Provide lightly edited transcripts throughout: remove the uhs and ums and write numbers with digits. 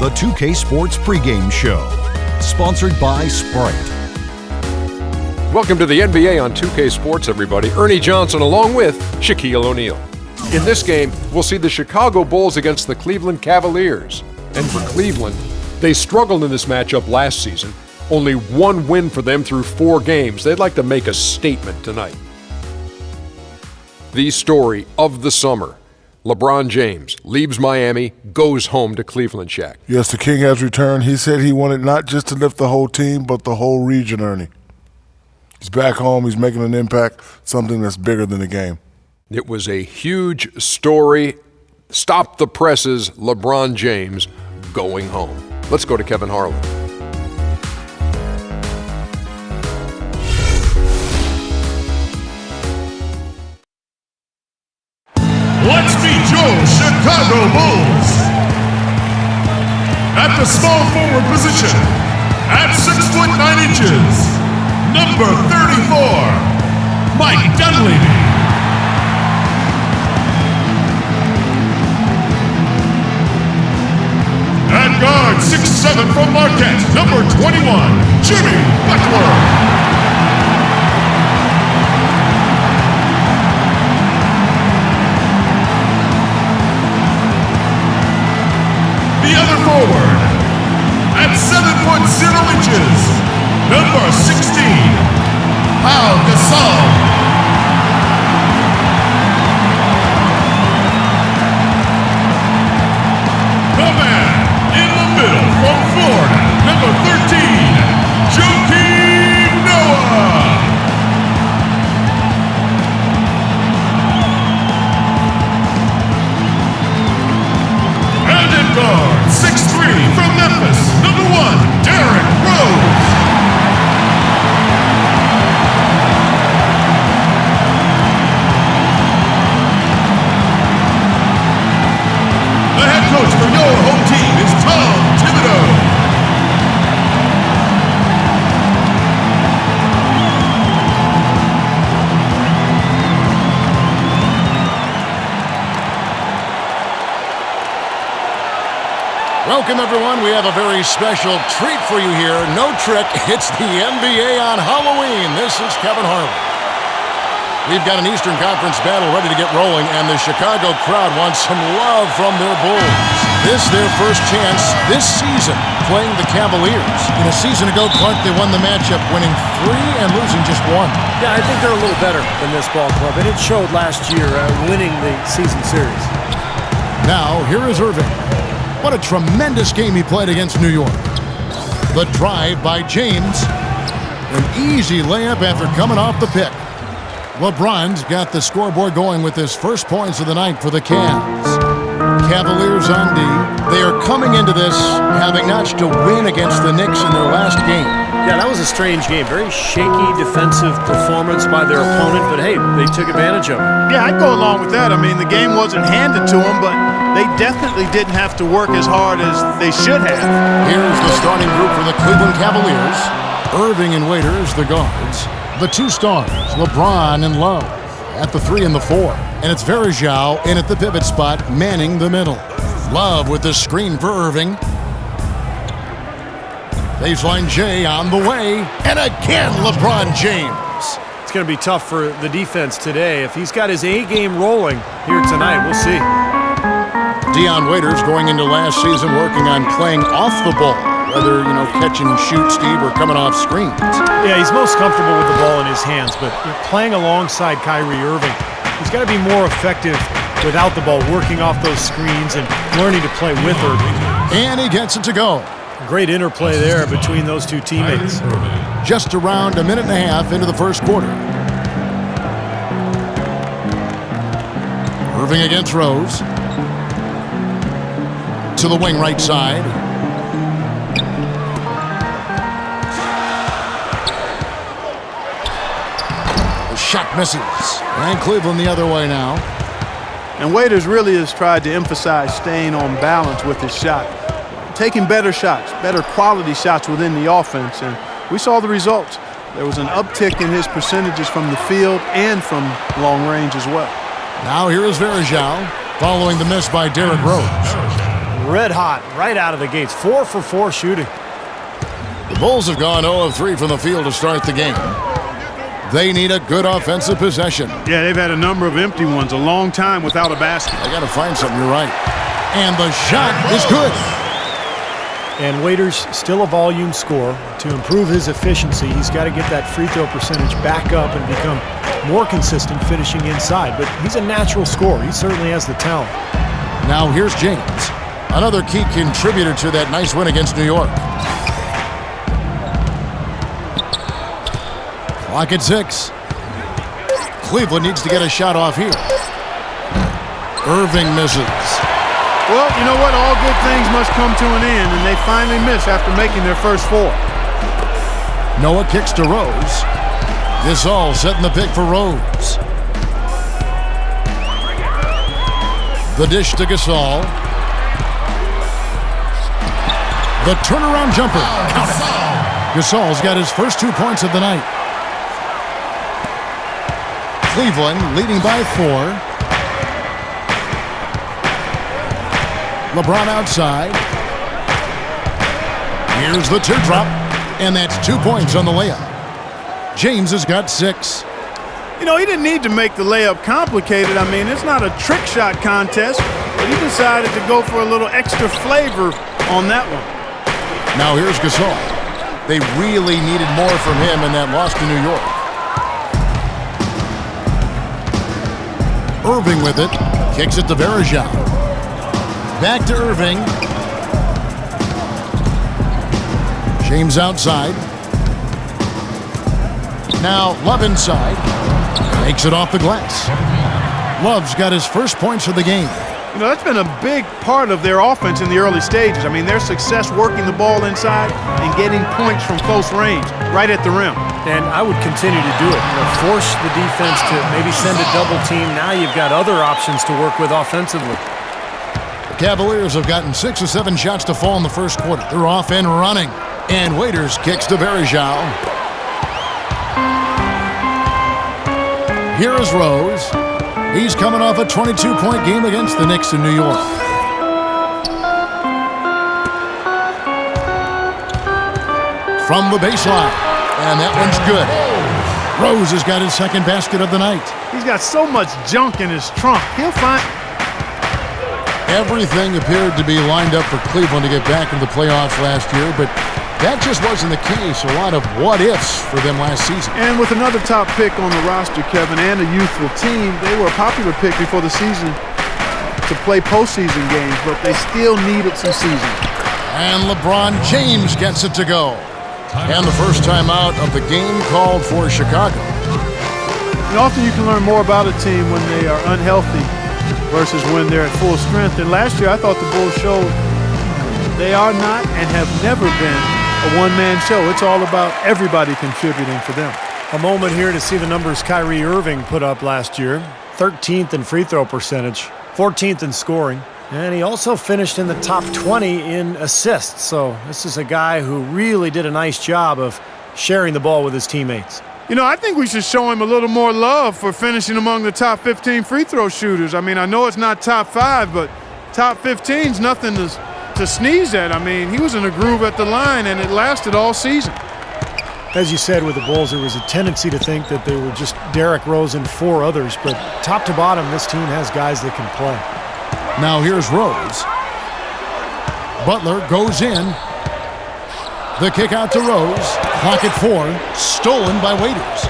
the 2K Sports pregame show, sponsored by Sprite. Welcome to the NBA on 2K Sports, everybody. Ernie Johnson along with Shaquille O'Neal. In this game, we'll see the Chicago Bulls against the Cleveland Cavaliers. And for Cleveland, they struggled in this matchup last season. Only one win for them through 4 games. They'd like to make a statement tonight. The story of the summer. LeBron James leaves Miami, goes home to Cleveland, Shaq. Yes, the King has returned. He said he wanted not just to lift the whole team, but the whole region, Ernie. He's back home. He's making an impact, something that's bigger than the game. It was a huge story. Stop the presses, LeBron James going home. Let's go to Kevin Harlan. Let's meet your Chicago Bulls. At the small forward position, at 6'9", number 34, Mike Dunleavy. At guard, 6'7" from Marquette, number 21, Jimmy Butler. The other forward, at 7'0", number 16, Pau Gasol. The man in the middle from Florida, number 13, Joakim Noah. And in guard, 6'3" from Memphis, number 1, Derrick Rose. The head coach for your home team is Tom Thibodeau. Welcome, everyone. We have a very special treat for you here. No trick, it's the NBA on Halloween. This is Kevin Harlan. We've got an Eastern Conference battle ready to get rolling, and the Chicago crowd wants some love from their Bulls. This is their first chance this season playing the Cavaliers. In a season ago, Clark, they won the matchup, winning 3 and losing just 1. Yeah, I think they're a little better than this ball club, and it showed last year winning the season series. Now, here is Irving. What a tremendous game he played against New York. The drive by James. An easy layup after coming off the pick. LeBron's got the scoreboard going with his first points of the night for the Cavs. Cavaliers on D. They are coming into this having notched a win against the Knicks in their last game. Yeah, that was a strange game. Very shaky defensive performance by their opponent, but hey, they took advantage of it. Yeah, I'd go along with that. I mean, the game wasn't handed to them, but they definitely didn't have to work as hard as they should have. Here's the starting group for the Cleveland Cavaliers. Irving and Waiters, the guards. The 2 stars, LeBron and Love, at the 3 and the 4. And it's Verjao in at the pivot spot, manning the middle. Love with the screen for Irving. Baseline J on the way. And again, LeBron James. It's going to be tough for the defense today. If he's got his A game rolling here tonight, we'll see. Dion Waiters going into last season working on playing off the ball. Whether, catch and shoot, Steve, or coming off screens. Yeah, he's most comfortable with the ball in his hands, but playing alongside Kyrie Irving, he's got to be more effective without the ball, working off those screens and learning to play with Irving. And he gets it to go. Great interplay there between those 2 teammates. Just around a minute and a half into the first quarter. Irving against Rose. To the wing right side. The shot misses. And Cleveland the other way now. And Waiters really has tried to emphasize staying on balance with his shot. Taking better shots, better quality shots within the offense. And we saw the results. There was an uptick in his percentages from the field and from long range as well. Now here is Verjao following the miss by Derrick Rose. red hot right out of the gates. 4 for 4 shooting. The Bulls have gone 0 of 3 from the field to start the game. They need a good offensive possession. Yeah, they've had a number of empty ones, a long time without a basket. I got to find something, you're right. And the shot is good. And Waiters still a volume scorer. To improve his efficiency, he's got to get that free throw percentage back up and become more consistent finishing inside. But he's a natural scorer. He certainly has the talent. Now here's James, another key contributor to that nice win against New York. Clock at 6. Cleveland needs to get a shot off here. Irving misses. Well, you know what? All good things must come to an end, and they finally miss after making their first 4. Noah kicks to Rose. Gasol setting the pick for Rose. The dish to Gasol. The turnaround jumper. Count it. Gasol's got his first 2 points of the night. Cleveland leading by 4. LeBron outside. Here's the teardrop, and that's 2 points on the layup. James has got 6. You know, he didn't need to make the layup complicated. I mean, it's not a trick shot contest, but he decided to go for a little extra flavor on that one. Now here's Gasol. They really needed more from him in that loss to New York. Irving with it. Kicks it to Varejao. Back to Irving. James outside. Now Love inside. Makes it off the glass. Love's got his first points of the game. You know, that's been a big part of their offense in the early stages. I mean, their success working the ball inside and getting points from close range, right at the rim. And I would continue to do it. You know, force the defense to maybe send a double team. Now you've got other options to work with offensively. The Cavaliers have gotten 6 or 7 shots to fall in the first quarter. They're off and running. And Waiters kicks to Varejao. Here is Rose. He's coming off a 22-point game against the Knicks in New York. From the baseline. And that one's good. Rose has got his second basket of the night. He's got so much junk in his trunk. He'll find... Everything appeared to be lined up for Cleveland to get back into the playoffs last year, but that just wasn't the case. A lot of what-ifs for them last season. And with another top pick on the roster, Kevin, and a youthful team, they were a popular pick before the season to play postseason games, but they still needed some seasoning. And LeBron James gets it to go. And the first time out of the game called for Chicago. And often you can learn more about a team when they are unhealthy versus when they're at full strength. And last year I thought the Bulls showed they are not and have never been a one-man show. It's all about everybody contributing for them. A moment here to see the numbers Kyrie Irving put up last year. 13th in free throw percentage, 14th in scoring. And he also finished in the top 20 in assists. So this is a guy who really did a nice job of sharing the ball with his teammates. You know, I think we should show him a little more love for finishing among the top 15 free throw shooters. I mean, I know it's not top 5, but top 15 is nothing to sneeze at. I mean, he was in a groove at the line, and it lasted all season. As you said with the Bulls, there was a tendency to think that they were just Derrick Rose and 4 others. But top to bottom, this team has guys that can play. Now here's Rose. Butler goes in. The kick out to Rose. Clock at 4. Stolen by Waiters.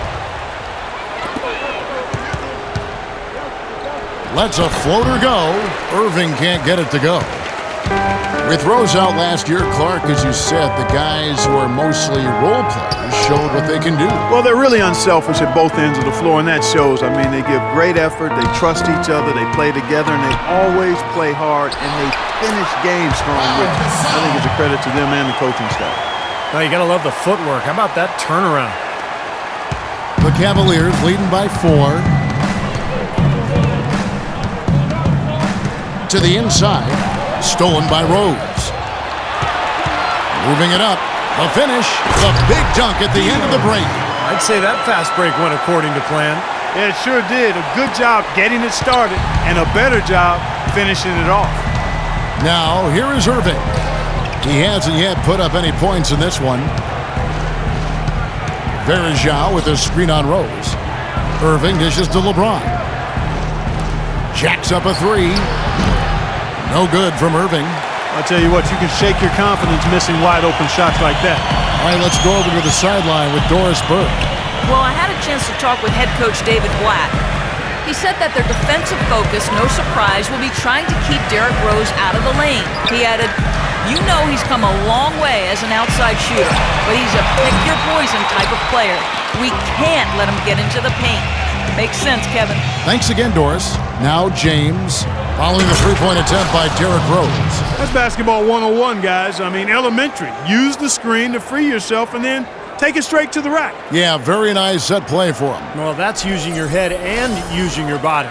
Lets a floater go. Irving can't get it to go. With Rose out last year, Clark, as you said, the guys who are mostly role players showed what they can do. Well, they're really unselfish at both ends of the floor, and that shows. I mean, they give great effort, they trust each other, they play together, and they always play hard, and they finish games strong, which I think is a credit to them and the coaching staff. Now, you got to love the footwork. How about that turnaround? The Cavaliers leading by 4. To the inside. Stolen by Rose. Moving it up. The finish. The big dunk at the end of the break. I'd say that fast break went according to plan. Yeah, it sure did. A good job getting it started and a better job finishing it off. Now, here is Irving. He hasn't yet put up any points in this one. Verjao with a screen on Rose. Irving dishes to LeBron. Jacks up a three. No good from Irving. I'll tell you what, you can shake your confidence missing wide open shots like that. All right, let's go over to the sideline with Doris Burke. Well, I had a chance to talk with head coach David Blatt. He said that their defensive focus, no surprise, will be trying to keep Derrick Rose out of the lane. He added, "You know he's come a long way as an outside shooter, but he's a pick-your-poison type of player. We can't let him get into the paint." Makes sense, Kevin. Thanks again, Doris. Now James, following the three-point attempt by Derrick Rose. That's basketball 101, guys. I mean, elementary. Use the screen to free yourself and then take it straight to the rack. Yeah, very nice set play for him. Well, that's using your head and using your body.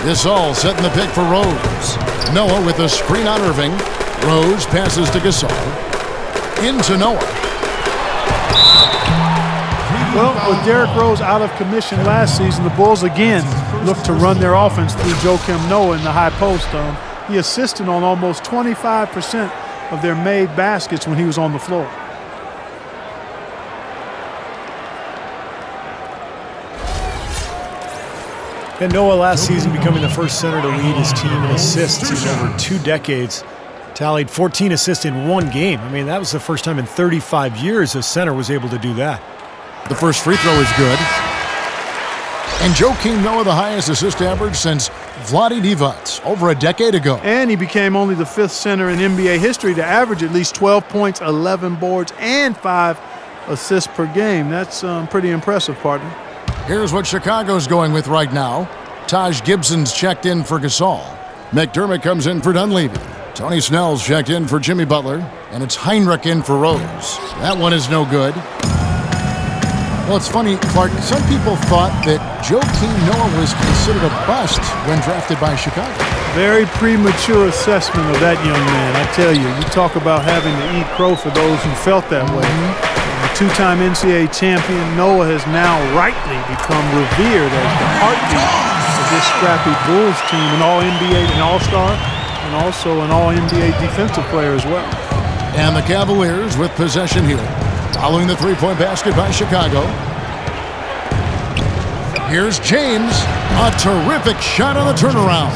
This all setting the pick for Rose. Noah with a screen on Irving. Rose passes to Gasol. Into Noah. Well, with Derrick Rose out of commission last season, the Bulls again looked to run their offense through Joakim Noah in the high post. He assisted on almost 25% of their made baskets when he was on the floor. And Noah last season becoming the first center to lead his team in assists in over 2 decades. Tallied 14 assists in 1 game. I mean, that was the first time in 35 years a center was able to do that. The first free throw is good. And Joakim Noah, the highest assist average since Vlade Divac over a decade ago. And he became only the 5th center in NBA history to average at least 12 points, 11 boards, and 5 assists per game. That's pretty impressive, partner. Here's what Chicago's going with right now. Taj Gibson's checked in for Gasol. McDermott comes in for Dunleavy. Tony Snell's checked in for Jimmy Butler. And it's Heinrich in for Rose. That one is no good. Well, it's funny, Clark, some people thought that Joakim Noah was considered a bust when drafted by Chicago. Very premature assessment of that young man. I tell you, you talk about having to eat crow for those who felt that way. A 2-time NCAA champion, Noah has now rightly become revered as the heartbeat of this scrappy Bulls team, an All-NBA and All-Star, and also an All-NBA defensive player as well. And the Cavaliers with possession here. Following the three-point basket by Chicago. Here's James. A terrific shot on the turnaround.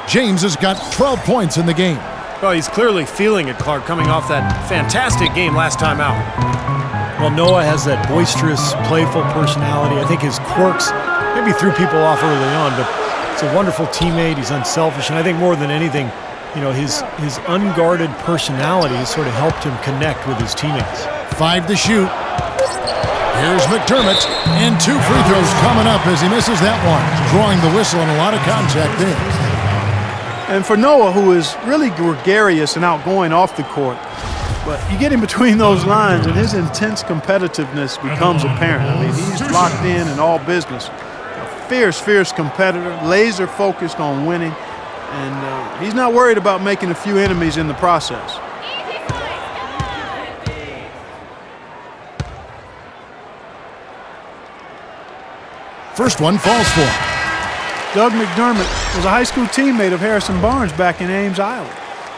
James has got 12 points in the game. Well, he's clearly feeling it, Clark, coming off that fantastic game last time out. Well, Noah has that boisterous, playful personality. I think his quirks maybe threw people off early on, but he's a wonderful teammate. He's unselfish, and I think more than anything, you know, his unguarded personality has sort of helped him connect with his teammates. 5 to shoot. Here's McDermott, and 2 free throws coming up as he misses that one, drawing the whistle and a lot of contact there. And for Noah, who is really gregarious and outgoing off the court, but you get in between those lines and his intense competitiveness becomes apparent. I mean, he's locked in all business. A fierce, fierce competitor, laser focused on winning. And he's not worried about making a few enemies in the process. First one falls for him. Doug McDermott was a high school teammate of Harrison Barnes back in Ames, Iowa.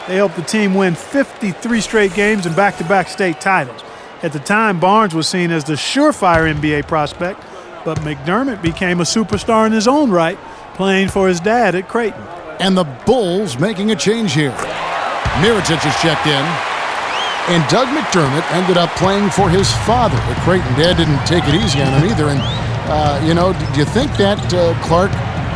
They helped the team win 53 straight games and back-to-back state titles. At the time, Barnes was seen as the surefire NBA prospect, but McDermott became a superstar in his own right, playing for his dad at Creighton. And the Bulls making a change here. Mirotic is checked in. And Doug McDermott ended up playing for his father at Creighton. Dad didn't take it easy on him either. And, do you think that, Clark,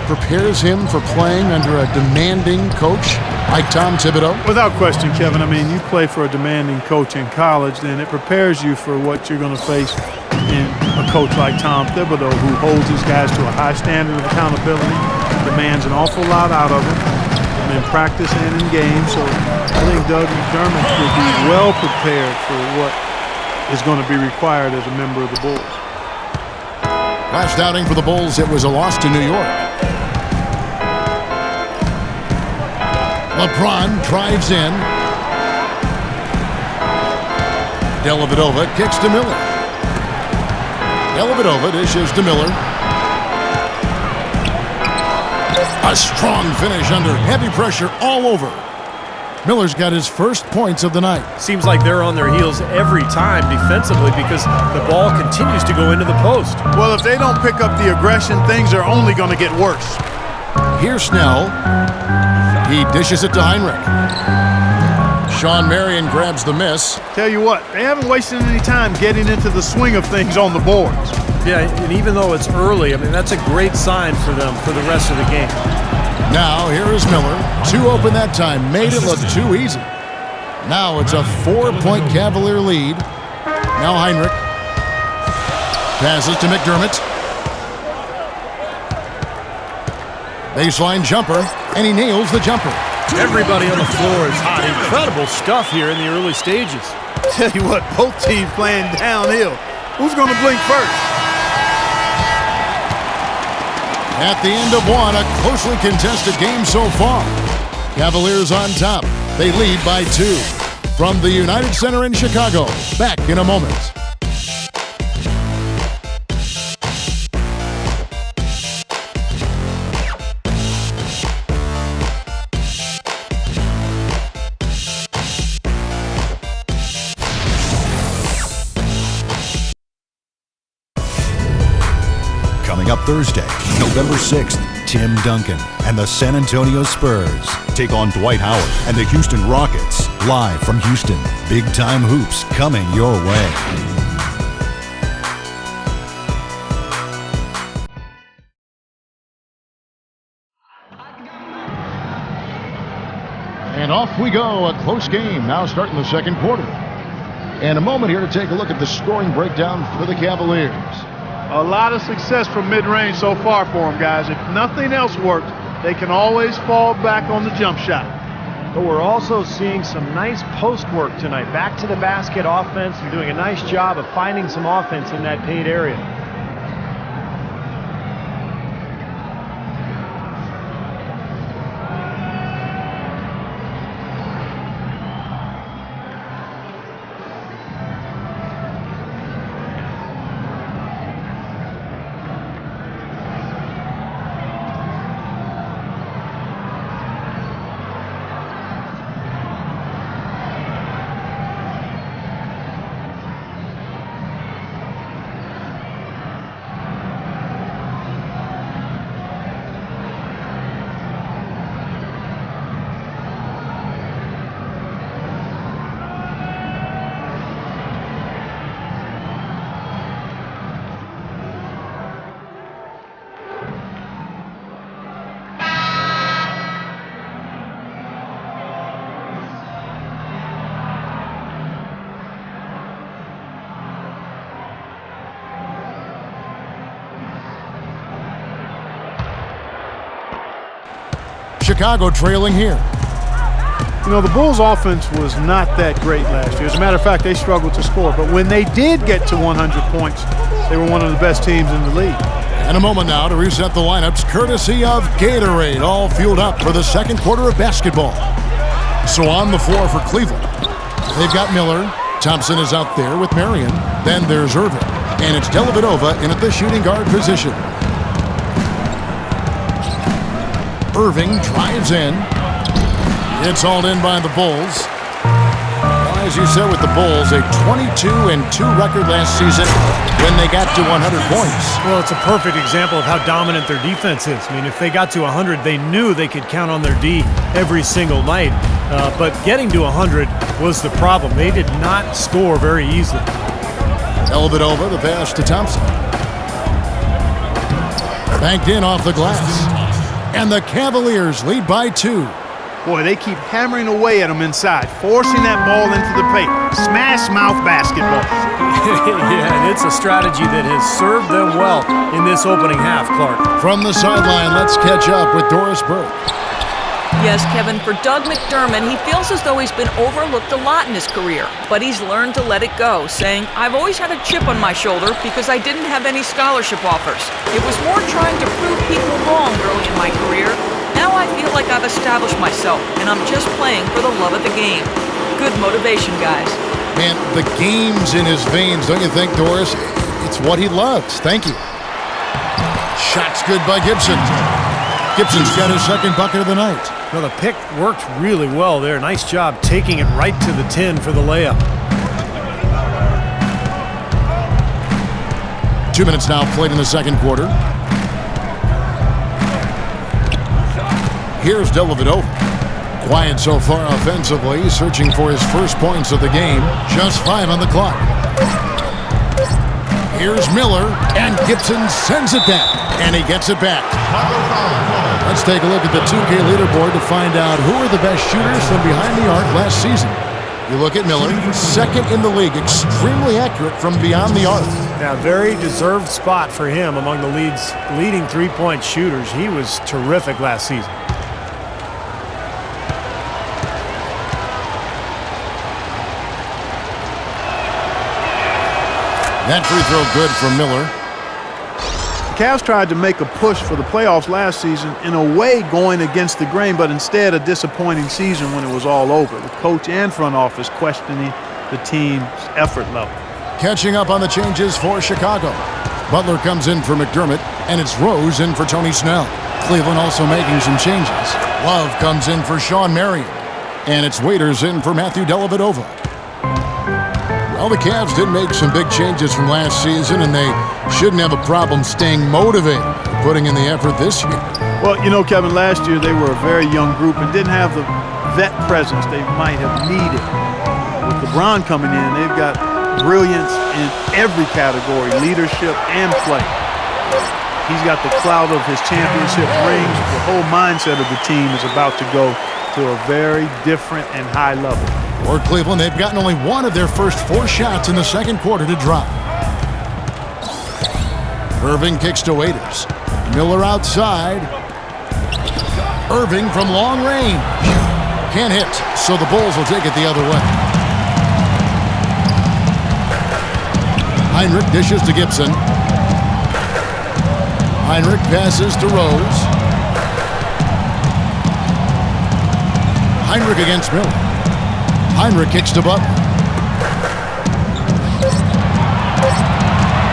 prepares him for playing under a demanding coach like Tom Thibodeau? Without question, Kevin. I mean, you play for a demanding coach in college, then it prepares you for what you're going to face in a coach like Tom Thibodeau, who holds his guys to a high standard of accountability, demands an awful lot out of them in practice and in games. So I think Doug McDermott will be well prepared for what is going to be required as a member of the Bulls. Last outing for the Bulls, it was a loss to New York. LeBron drives in. Dellavedova kicks to Miller. Dellavedova dishes to Miller. A strong finish under heavy pressure all over. Miller's got his first points of the night. Seems like they're on their heels every time defensively because the ball continues to go into the post. Well, if they don't pick up the aggression, things are only going to get worse. Here's Snell. He dishes it to Heinrich. Sean Marion grabs the miss. Tell you what, they haven't wasted any time getting into the swing of things on the boards. Yeah, and even though it's early, I mean, that's a great sign for them for the rest of the game. Now, here is Miller. 2 open that time. Made it look too easy. Now it's a 4-point Cavalier lead. Now Heinrich. Passes to McDermott. Baseline jumper, and he nails the jumper. Everybody on the floor is hot. Incredible stuff here in the early stages. Tell you what, both teams playing downhill. Who's going to blink first? At the end of one, a closely contested game so far. Cavaliers on top. They lead by 2. From the United Center in Chicago, back in a moment. Coming up Thursday, November 6th, Tim Duncan and the San Antonio Spurs take on Dwight Howard and the Houston Rockets. Live from Houston, big-time hoops coming your way. And off we go, a close game now starting the second quarter. And a moment here to take a look at the scoring breakdown for the Cavaliers. A lot of success from mid-range so far for them, guys. If nothing else worked, they can always fall back on the jump shot. But we're also seeing some nice post work tonight. Back to the basket offense and doing a nice job of finding some offense in that paint area. Chicago trailing here. You know, the Bulls' offense was not that great last year. As a matter of fact, they struggled to score. But when they did get to 100 points, they were one of the best teams in the league. And a moment now to reset the lineups, courtesy of Gatorade, all fueled up for the second quarter of basketball. So on the floor for Cleveland, they've got Miller. Thompson is out there with Marion. Then there's Irving. And it's Dellavedova in at the shooting guard position. Irving drives in. It's hauled in by the Bulls. Well, as you said with the Bulls, a 22-2 record last season when they got to 100 points. Well, it's a perfect example of how dominant their defense is. I mean, if they got to 100, they knew they could count on their D every single night. But getting to 100 was the problem. They did not score very easily. Dellavedova, the pass to Thompson. Banked in off the glass. And the Cavaliers lead by 2. Boy, they keep hammering away at them inside, forcing that ball into the paint. Smash mouth basketball. Yeah, and it's a strategy that has served them well in this opening half, Clark. From the sideline, let's catch up with Doris Burke. Yes, Kevin, for Doug McDermott, he feels as though he's been overlooked a lot in his career, but he's learned to let it go, saying, I've always had a chip on my shoulder because I didn't have any scholarship offers. It was more trying to prove people wrong early in my career. Now I feel like I've established myself, and I'm just playing for the love of the game. Good motivation, guys. Man, the game's in his veins, don't you think, Doris? It's what he loves. Thank you. Shot's good by Gibson. Gibson's got his second bucket of the night. Well, the pick worked really well there. Nice job taking it right to the 10 for the layup. 2 minutes now played in the second quarter. Here's Dellavedova. Quiet so far offensively, searching for his first points of the game. Just 5 on the clock. Here's Miller, and Gibson sends it down, and he gets it back. Let's take a look at the 2K leaderboard to find out who are the best shooters from behind the arc last season. You look at Miller, second in the league, extremely accurate from beyond the arc. Now, very deserved spot for him among the league's leading three-point shooters. He was terrific last season. That free throw good for Miller. The Cavs tried to make a push for the playoffs last season, in a way going against the grain, but instead a disappointing season when it was all over. The coach and front office questioning the team's effort level. Catching up on the changes for Chicago. Butler comes in for McDermott, and it's Rose in for Tony Snell. Cleveland also making some changes. Love comes in for Sean Marion, and it's Waiters in for Matthew Dellavedova. Well, the Cavs did make some big changes from last season, and they shouldn't have a problem staying motivated, putting in the effort this year. Well, you know, Kevin, last year they were a very young group and didn't have the vet presence they might have needed. With LeBron coming in, they've got brilliance in every category, leadership and play. He's got the clout of his championship rings. The whole mindset of the team is about to go to a very different and high level. For Cleveland, they've gotten only one of their first 4 shots in the second quarter to drop. Irving kicks to Waiters. Miller outside. Irving from long range. Can't hit, so the Bulls will take it the other way. Heinrich dishes to Gibson. Heinrich passes to Rose. Heinrich against Miller. Heinrich kicks to Butler.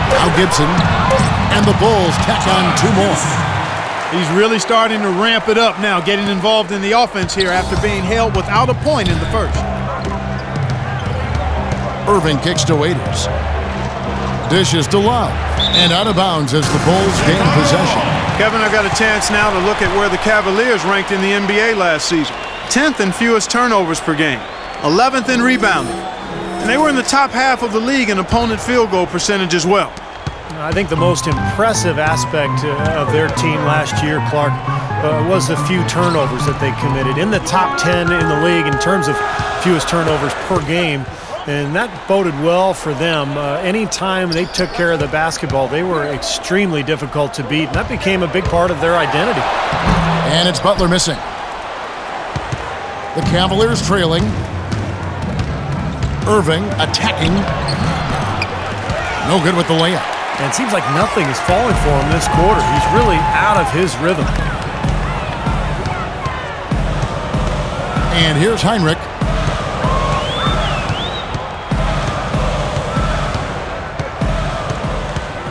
Now Gibson. And the Bulls tack on 2 more. He's really starting to ramp it up now, getting involved in the offense here after being held without a point in the first. Irving kicks to Waiters. Dishes to Love. And out of bounds as the Bulls gain possession. Kevin, I've got a chance now to look at where the Cavaliers ranked in the NBA last season. 10th in fewest turnovers per game. 11th in rebounding. And they were in the top half of the league in opponent field goal percentage as well. I think the most impressive aspect of their team last year, Clark, was the few turnovers that they committed. In the top 10 in the league in terms of fewest turnovers per game. And that boded well for them. Anytime they took care of the basketball, they were extremely difficult to beat. And that became a big part of their identity. And it's Butler missing. The Cavaliers trailing. Irving attacking. No good with the layup. And it seems like nothing is falling for him this quarter. He's really out of his rhythm. And here's Heinrich.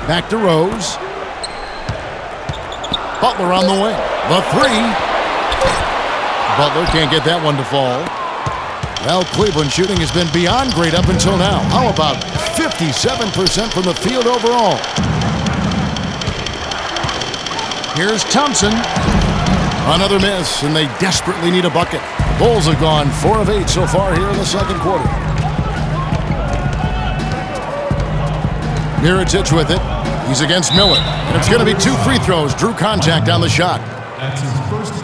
Back to Rose. Butler on the way. The 3. Butler can't get that one to fall. Well, Cleveland shooting has been beyond great up until now. How about 57% from the field overall? Here's Thompson. Another miss, and they desperately need a bucket. The Bulls have gone 4 of 8 so far here in the second quarter. Mirotic with it. He's against Miller. And it's going to be 2 free throws. Drew contact on the shot.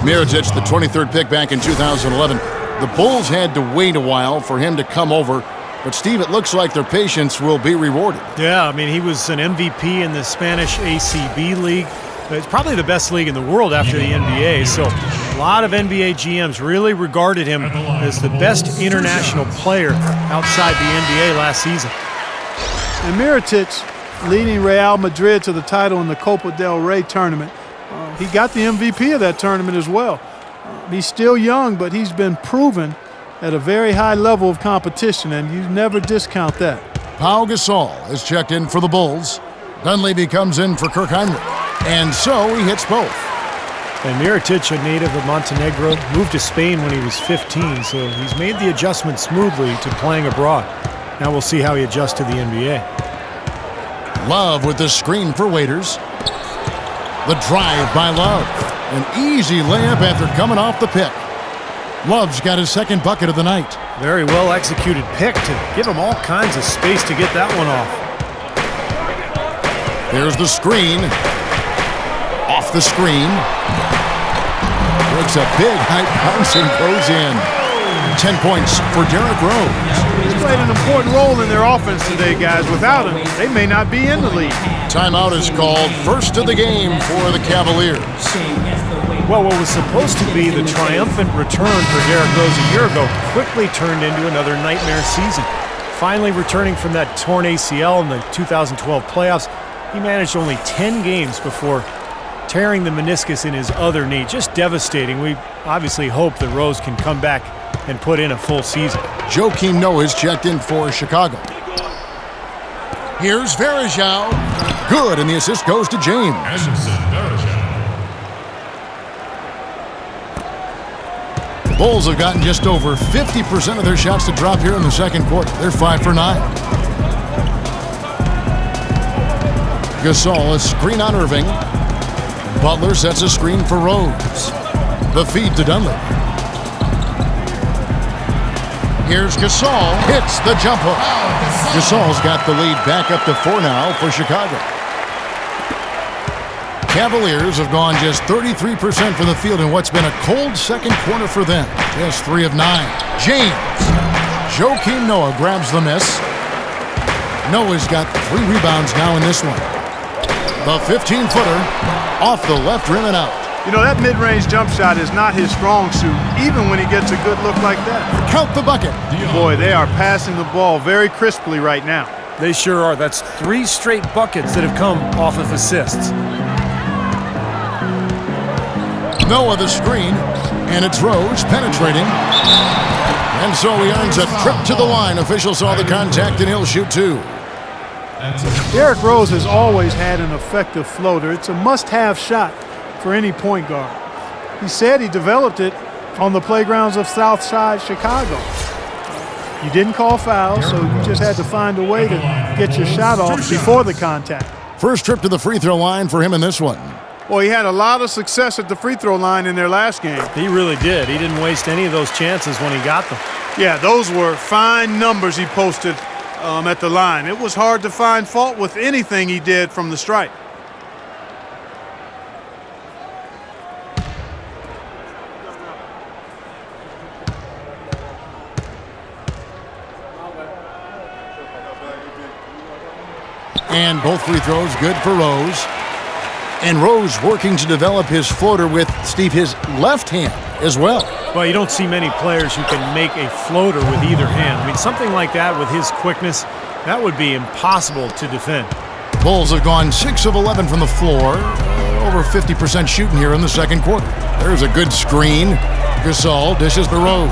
Mirotic, the 23rd pick back in 2011. The Bulls had to wait a while for him to come over. But, Steve, it looks like their patience will be rewarded. Yeah, I mean, he was an MVP in the Spanish ACB league. It's probably the best league in the world after the NBA. So a lot of NBA GMs really regarded him as the best international player outside the NBA last season. And Mirotic, leading Real Madrid to the title in the Copa del Rey tournament. He got the MVP of that tournament as well. He's still young, but he's been proven at a very high level of competition, and you never discount that. Pau Gasol is checked in for the Bulls. Dunleavy comes in for Kirk Heinrich. And so he hits both. And Mirotic, a native of Montenegro, moved to Spain when he was 15, so he's made the adjustment smoothly to playing abroad. Now we'll see how he adjusts to the NBA. Love with the screen for Waiters. The drive by Love. An easy layup after coming off the pick. Love's got his second bucket of the night. Very well executed pick to give him all kinds of space to get that one off. There's the screen. Off the screen. Looks a big height bounce and goes in. 10 points for Derrick Rose. He's played an important role in their offense today, guys. Without him, they may not be in the league. Timeout is called. First of the game for the Cavaliers. Well, what was supposed to be the triumphant return for Derrick Rose a year ago quickly turned into another nightmare season. Finally returning from that torn ACL in the 2012 playoffs, he managed only 10 games before tearing the meniscus in his other knee. Just devastating. We obviously hope that Rose can come back and put in a full season. Joakim Noah's checked in for Chicago. Here's Varejao. Good, and the assist goes to James. The Bulls have gotten just over 50% of their shots to drop here in the second quarter. They're 5 for 9. Gasol, a screen on Irving. Butler sets a screen for Rose. The feed to Dunlap. Here's Gasol, hits the jump hook. Gasol's got the lead back up to 4 now for Chicago. Cavaliers have gone just 33% from the field in what's been a cold second quarter for them. Just 3 of 9. James. Joakim Noah grabs the miss. Noah's got 3 rebounds now in this one. The 15-footer off the left rim and out. You know, that mid-range jump shot is not his strong suit, even when he gets a good look like that. Count the bucket. Boy, they are passing the ball very crisply right now. They sure are. That's 3 straight buckets that have come off of assists. Noah the screen, and it's Rose penetrating. And so he earns a trip to the line. Officials saw the contact, and he'll shoot 2. Derrick Rose has always had an effective floater. It's a must-have shot for any point guard. He said he developed it on the playgrounds of Southside Chicago. You didn't call fouls, so you just had to find a way to get your shot off before the contact. First trip to the free throw line for him in this one. Well, he had a lot of success at the free throw line in their last game. He really did. He didn't waste any of those chances when he got them. Yeah, those were fine numbers he posted at the line. It was hard to find fault with anything he did from the stripe. And both free throws good for Rose. And Rose working to develop his floater with, Steve, his left hand as well. Well, you don't see many players who can make a floater with either hand. I mean, something like that with his quickness, that would be impossible to defend. Bulls have gone 6 of 11 from the floor. Over 50% shooting here in the second quarter. There's a good screen. Gasol dishes to Rose.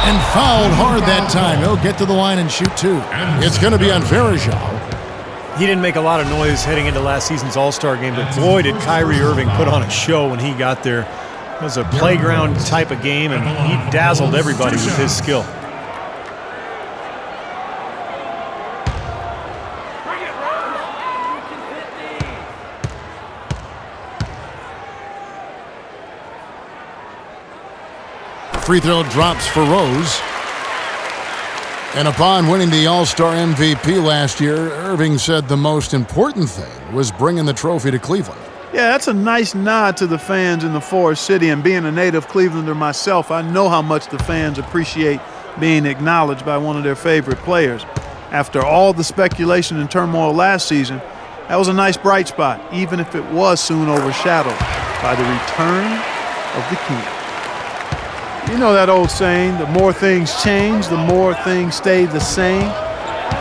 And fouled hard that time. He'll get to the line and shoot 2. It's going to be on Varejao. He didn't make a lot of noise heading into last season's All-Star game, but boy, did Kyrie Irving put on a show when he got there. It was a playground type of game, and he dazzled everybody with his skill. Free throw drops for Rose. And upon winning the All-Star MVP last year, Irving said the most important thing was bringing the trophy to Cleveland. Yeah, that's a nice nod to the fans in the Forest City, and being a native Clevelander myself, I know how much the fans appreciate being acknowledged by one of their favorite players. After all the speculation and turmoil last season, that was a nice bright spot, even if it was soon overshadowed by the return of the king. You know that old saying, the more things change, the more things stay the same.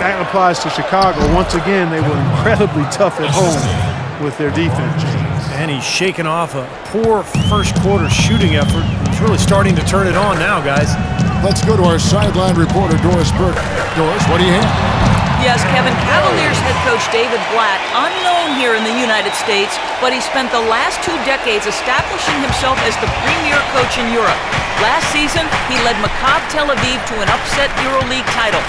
That applies to Chicago. Once again, they were incredibly tough at home with their defense. And he's shaking off a poor first quarter shooting effort. He's really starting to turn it on now, guys. Let's go to our sideline reporter, Doris Burke. Doris, what do you have? Yes, Kevin, Cavaliers head coach David Blatt, unknown here in the United States, but he spent the last 2 decades establishing himself as the premier coach in Europe. Last season, he led Maccabi Tel Aviv to an upset EuroLeague title.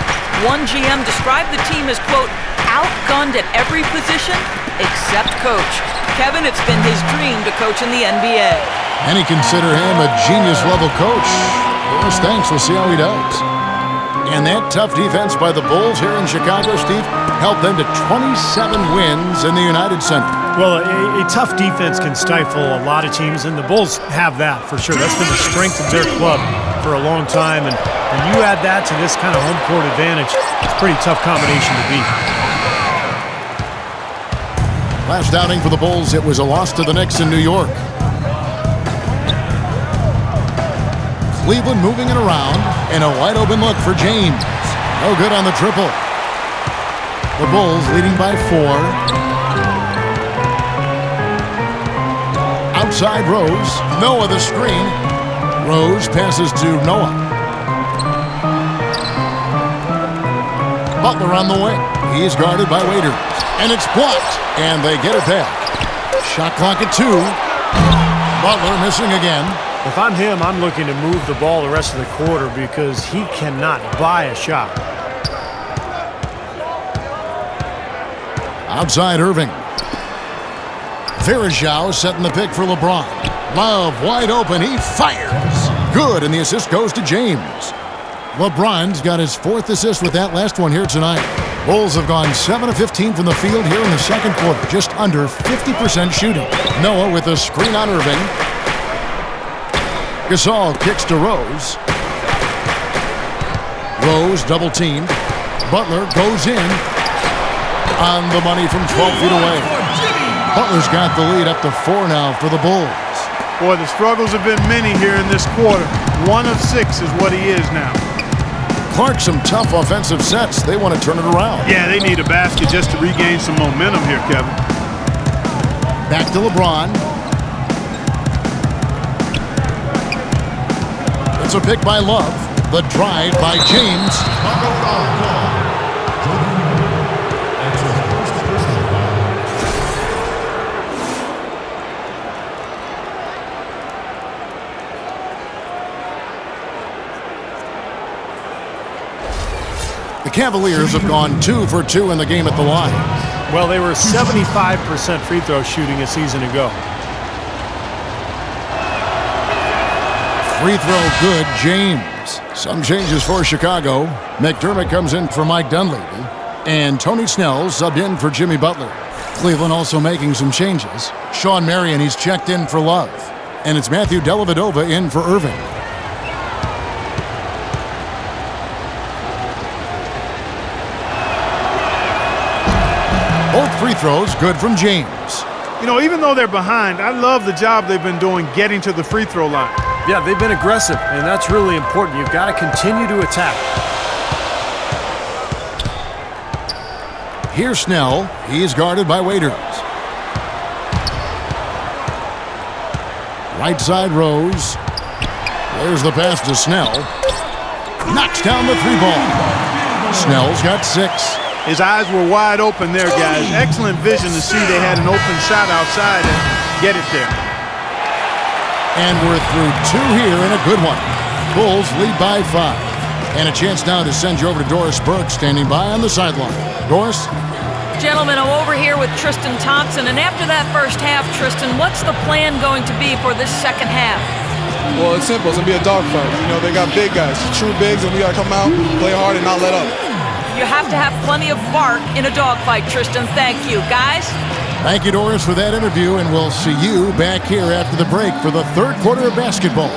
One GM described the team as, quote, outgunned at every position except coach. Kevin, it's been his dream to coach in the NBA. Many consider him a genius-level coach. Well, thanks. We'll see how he does. And that tough defense by the Bulls here in Chicago, Steve, helped them to 27 wins in the United Center. Well, a tough defense can stifle a lot of teams, and the Bulls have that for sure. That's been the strength of their club for a long time, and when you add that to this kind of home court advantage, it's a pretty tough combination to beat. Last outing for the Bulls, it was a loss to the Knicks in New York. Cleveland moving it around, and a wide-open look for James. No good on the triple. The Bulls leading by 4. Outside Rose. Noah the screen. Rose passes to Noah. Butler on the wing. He's guarded by Waiters. And it's blocked. And they get it back. Shot clock at 2. Butler missing again. If I'm him, I'm looking to move the ball the rest of the quarter because he cannot buy a shot. Outside Irving. Varejao setting the pick for LeBron. Love wide open. He fires. Good, and the assist goes to James. LeBron's got his 4th assist with that last one here tonight. Bulls have gone 7 of 15 from the field here in the second quarter. Just under 50% shooting. Noah with a screen on Irving. Gasol kicks to Rose. Rose double teamed. Butler goes in on the money from 12 feet away. Butler's got the lead up to 4 now for the Bulls. Boy, the struggles have been many here in this quarter. 1 of 6 is what he is now. Clark, some tough offensive sets. They want to turn it around. Yeah, they need a basket just to regain some momentum here, Kevin. Back to LeBron. It's a pick by Love. The drive by James. The Cavaliers have gone 2 for 2 in the game at the line. Well, they were 75% free throw shooting a season ago. Free throw good, James. Some changes for Chicago. McDermott comes in for Mike Dunleavy. And Tony Snell subbed in for Jimmy Butler. Cleveland also making some changes. Sean Marion, he's checked in for Love. And it's Matthew Dellavedova in for Irving. Both free throws good from James. You know, even though they're behind, I love the job they've been doing getting to the free throw line. Yeah, they've been aggressive, and that's really important. You've got to continue to attack. Here's Snell. He's guarded by Waiters. Right side Rose. There's the pass to Snell. Knocks down the 3-ball. Snell's got 6. His eyes were wide open there, guys. Excellent vision to see they had an open shot outside and get it there. And we're through 2 here and a good one. Bulls lead by 5. And a chance now to send you over to Doris Burke standing by on the sideline. Doris? Gentlemen, I'm over here with Tristan Thompson, and after that first half, Tristan, what's the plan going to be for this second half? Well, it's simple. It's going to be a dogfight. You know, they got big guys, true bigs, and we got to come out, play hard, and not let up. You have to have plenty of bark in a dogfight, Tristan. Thank you. Guys? Thank you, Doris, for that interview, and we'll see you back here after the break for the third quarter of basketball.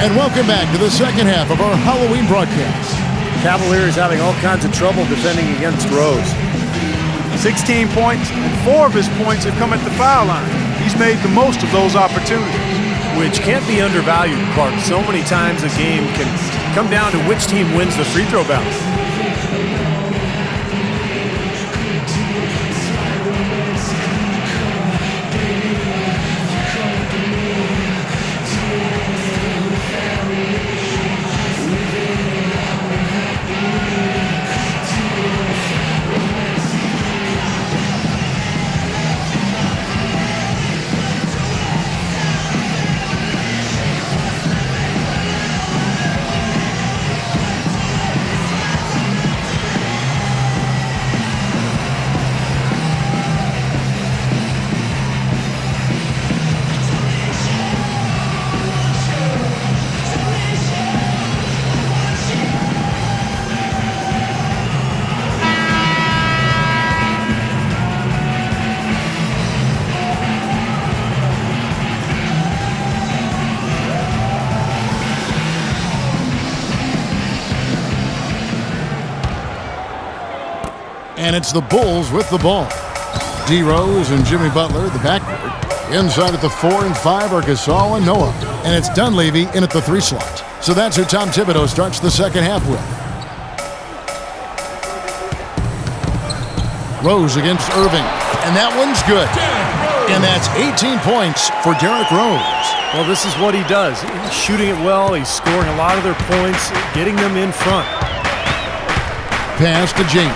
And welcome back to the second half of our Halloween broadcast. Cavaliers having all kinds of trouble defending against Rose. 16 points, and 4 of his points have come at the foul line. He's made the most of those opportunities. Which can't be undervalued, Clark. So many times a game can come down to which team wins the free throw battle. And it's the Bulls with the ball. D. Rose and Jimmy Butler, the backcourt. Inside at the 4 and 5 are Gasol and Noah. And it's Dunleavy in at the 3 slot. So that's who Tom Thibodeau starts the second half with. Rose against Irving. And that one's good. And that's 18 points for Derrick Rose. Well, this is what he does. He's shooting it well. He's scoring a lot of their points, getting them in front. Pass to James.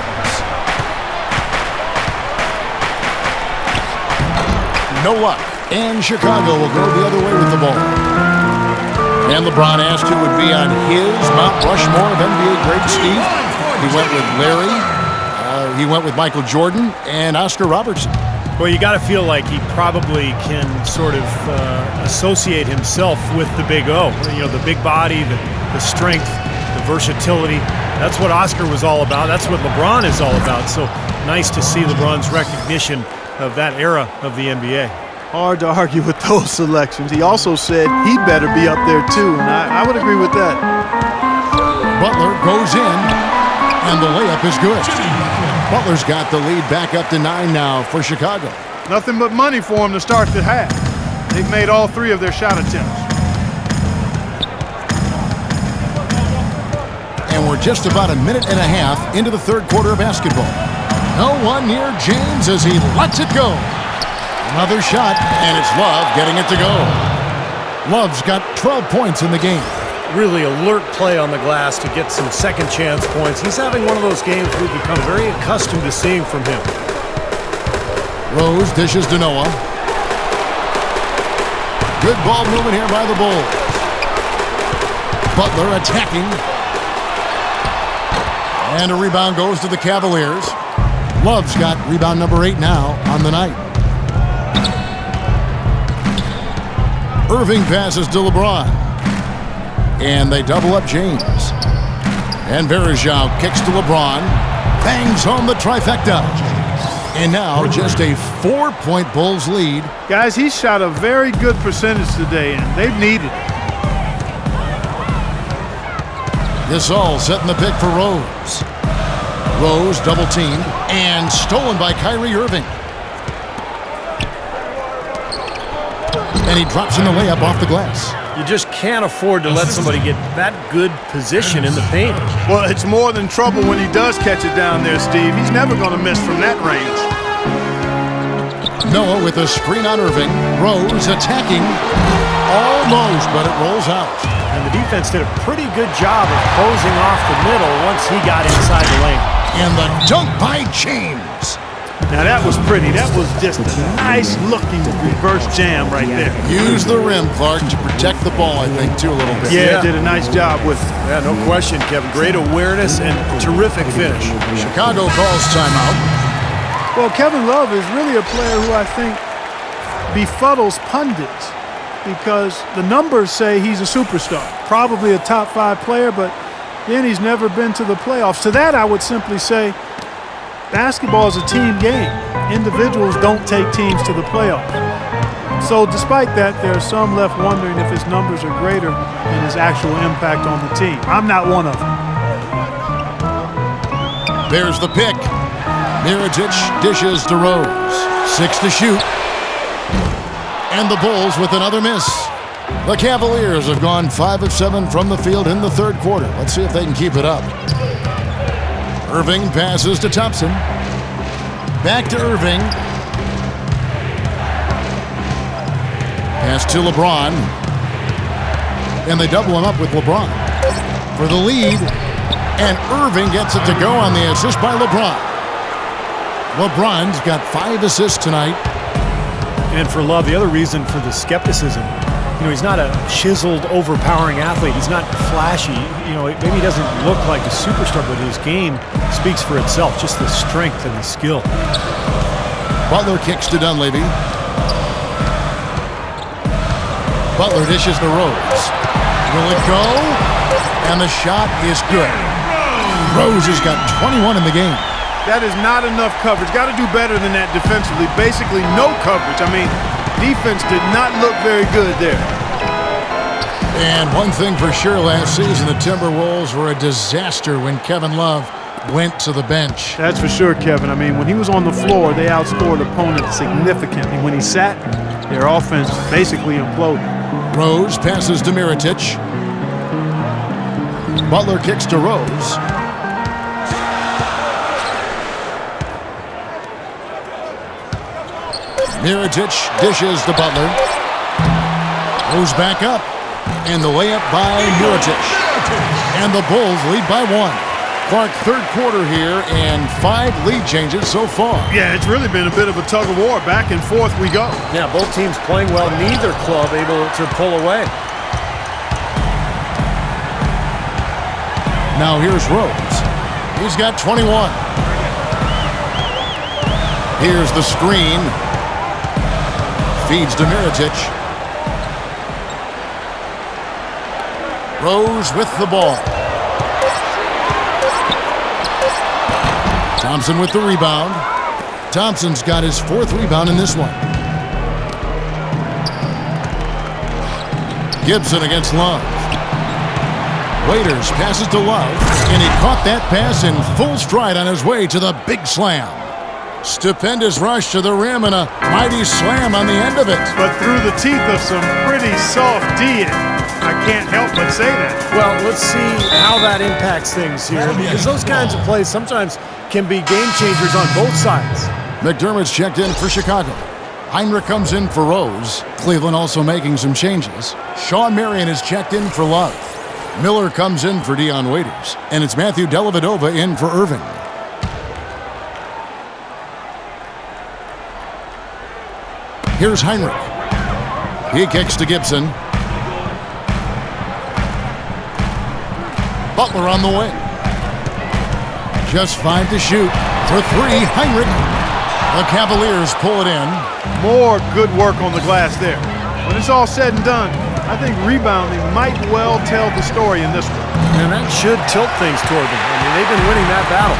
No luck. And Chicago will go the other way with the ball. And LeBron asked who would be on his Mount Rushmore of NBA greats, Steve. He went with Larry. He went with Michael Jordan and Oscar Robertson. Well, you got to feel like he probably can sort of associate himself with the Big O. You know, the big body, the strength, the versatility. That's what Oscar was all about. That's what LeBron is all about. So nice to see LeBron's recognition of that era of the NBA. Hard to argue with those selections. He also said he'd better be up there too, and I would agree with that. Butler goes in, and the layup is good. Butler's got the lead back up to 9 now for Chicago. Nothing but money for him to start the half. They've made all 3 of their shot attempts. And we're just about a minute and a half into the third quarter of basketball. No one near James as he lets it go. Another shot, and it's Love getting it to go. Love's got 12 points in the game. Really alert play on the glass to get some second chance points. He's having one of those games we've become very accustomed to seeing from him. Rose dishes to Noah. Good ball movement here by the Bulls. Butler attacking. And a rebound goes to the Cavaliers. Love's got rebound number 8 now on the night. Irving passes to LeBron. And they double up James. And Verajao kicks to LeBron. Bangs home the trifecta. And now just a 4-point Bulls lead. Guys, he shot a very good percentage today, and they've needed it. Gasol setting the pick for Rose. Rose double teamed and stolen by Kyrie Irving. And he drops in the layup off the glass. You just can't afford to let somebody get that good position in the paint. Well, it's more than trouble when he does catch it down there, Steve. He's never going to miss from that range. Noah with a screen on Irving. Rose attacking. Almost, but it rolls out. And the defense did a pretty good job of closing off the middle once he got inside the lane. And the dunk by James. Now that was pretty. That was just a nice-looking reverse jam right there. Use the rim, Clark, to protect the ball, I think, too, a little bit. Yeah, did a nice job with it. Yeah, no question, Kevin. Great awareness and terrific finish. Chicago calls timeout. Well, Kevin Love is really a player who I think befuddles pundits because the numbers say he's a superstar, probably a top 5 player, but then he's never been to the playoffs. To that, I would simply say basketball is a team game. Individuals don't take teams to the playoffs. So despite that, there are some left wondering if his numbers are greater and his actual impact on the team. I'm not one of them. There's the pick. Mirotic dishes to Rose. 6 to shoot. And the Bulls with another miss. The Cavaliers have gone 5 of 7 from the field in the third quarter. Let's see if they can keep it up. Irving passes to Thompson. Back to Irving. Pass to LeBron. And they double him up with LeBron for the lead. And Irving gets it to go on the assist by LeBron. LeBron's got 5 assists tonight. And for Love, the other reason for the skepticism, he's not a chiseled, overpowering athlete. He's not flashy. Maybe he doesn't look like a superstar, but his game speaks for itself, just the strength and the skill. Butler kicks to Dunleavy. Butler dishes to Rose. Will it go? And the shot is good. Rose has got 21 in the game. That is not enough coverage. Got to do better than that defensively. Basically no coverage. Defense did not look very good there. And one thing for sure, last season, the Timberwolves were a disaster when Kevin Love went to the bench. That's for sure, Kevin. When he was on the floor, they outscored opponents significantly. When he sat, their offense basically imploded. Rose passes to Mirotic. Butler kicks to Rose. Mirotic dishes to Butler. Goes back up. And the layup by Mirotic. And the Bulls lead by 1. Clark, third quarter here, and 5 lead changes so far. Yeah, it's really been a bit of a tug of war. Back and forth we go. Yeah, both teams playing well. Neither club able to pull away. Now here's Rose. He's got 21. Here's the screen. Feeds to Mirotic. Rose with the ball. Thompson with the rebound. Thompson's got his 4th rebound in this one. Gibson against Love. Waiters passes to Love, and he caught that pass in full stride on his way to the big slam. Stupendous rush to the rim and a mighty slam on the end of it. But through the teeth of some pretty soft D. I can't help but say that. Well, let's see how that impacts things here, because those kinds of plays sometimes can be game changers on both sides. McDermott's checked in for Chicago. Heinrich comes in for Rose. Cleveland also making some changes. Sean Marion is checked in for Love. Miller comes in for Dion Waiters. And it's Matthew Dellavedova in for Irving. Here's Heinrich. He kicks to Gibson. Butler on the way. Just 5 to shoot. For 3, Heinrich. The Cavaliers pull it in. More good work on the glass there. When it's all said and done, I think rebounding might well tell the story in this one. And that should tilt things toward them. They've been winning that battle.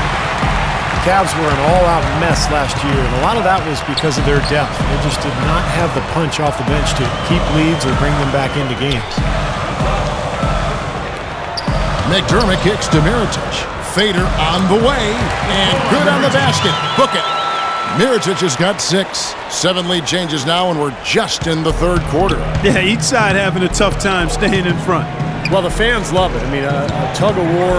The Cavs were an all-out mess last year, and a lot of that was because of their depth. They just did not have the punch off the bench to keep leads or bring them back into games. McDermott kicks to Mirotic. Fader on the way, and good on the basket. Book it. Mirotic has got 6. 7 lead changes now, and we're just in the third quarter. Yeah, each side having a tough time staying in front. Well, the fans love it. A tug of war,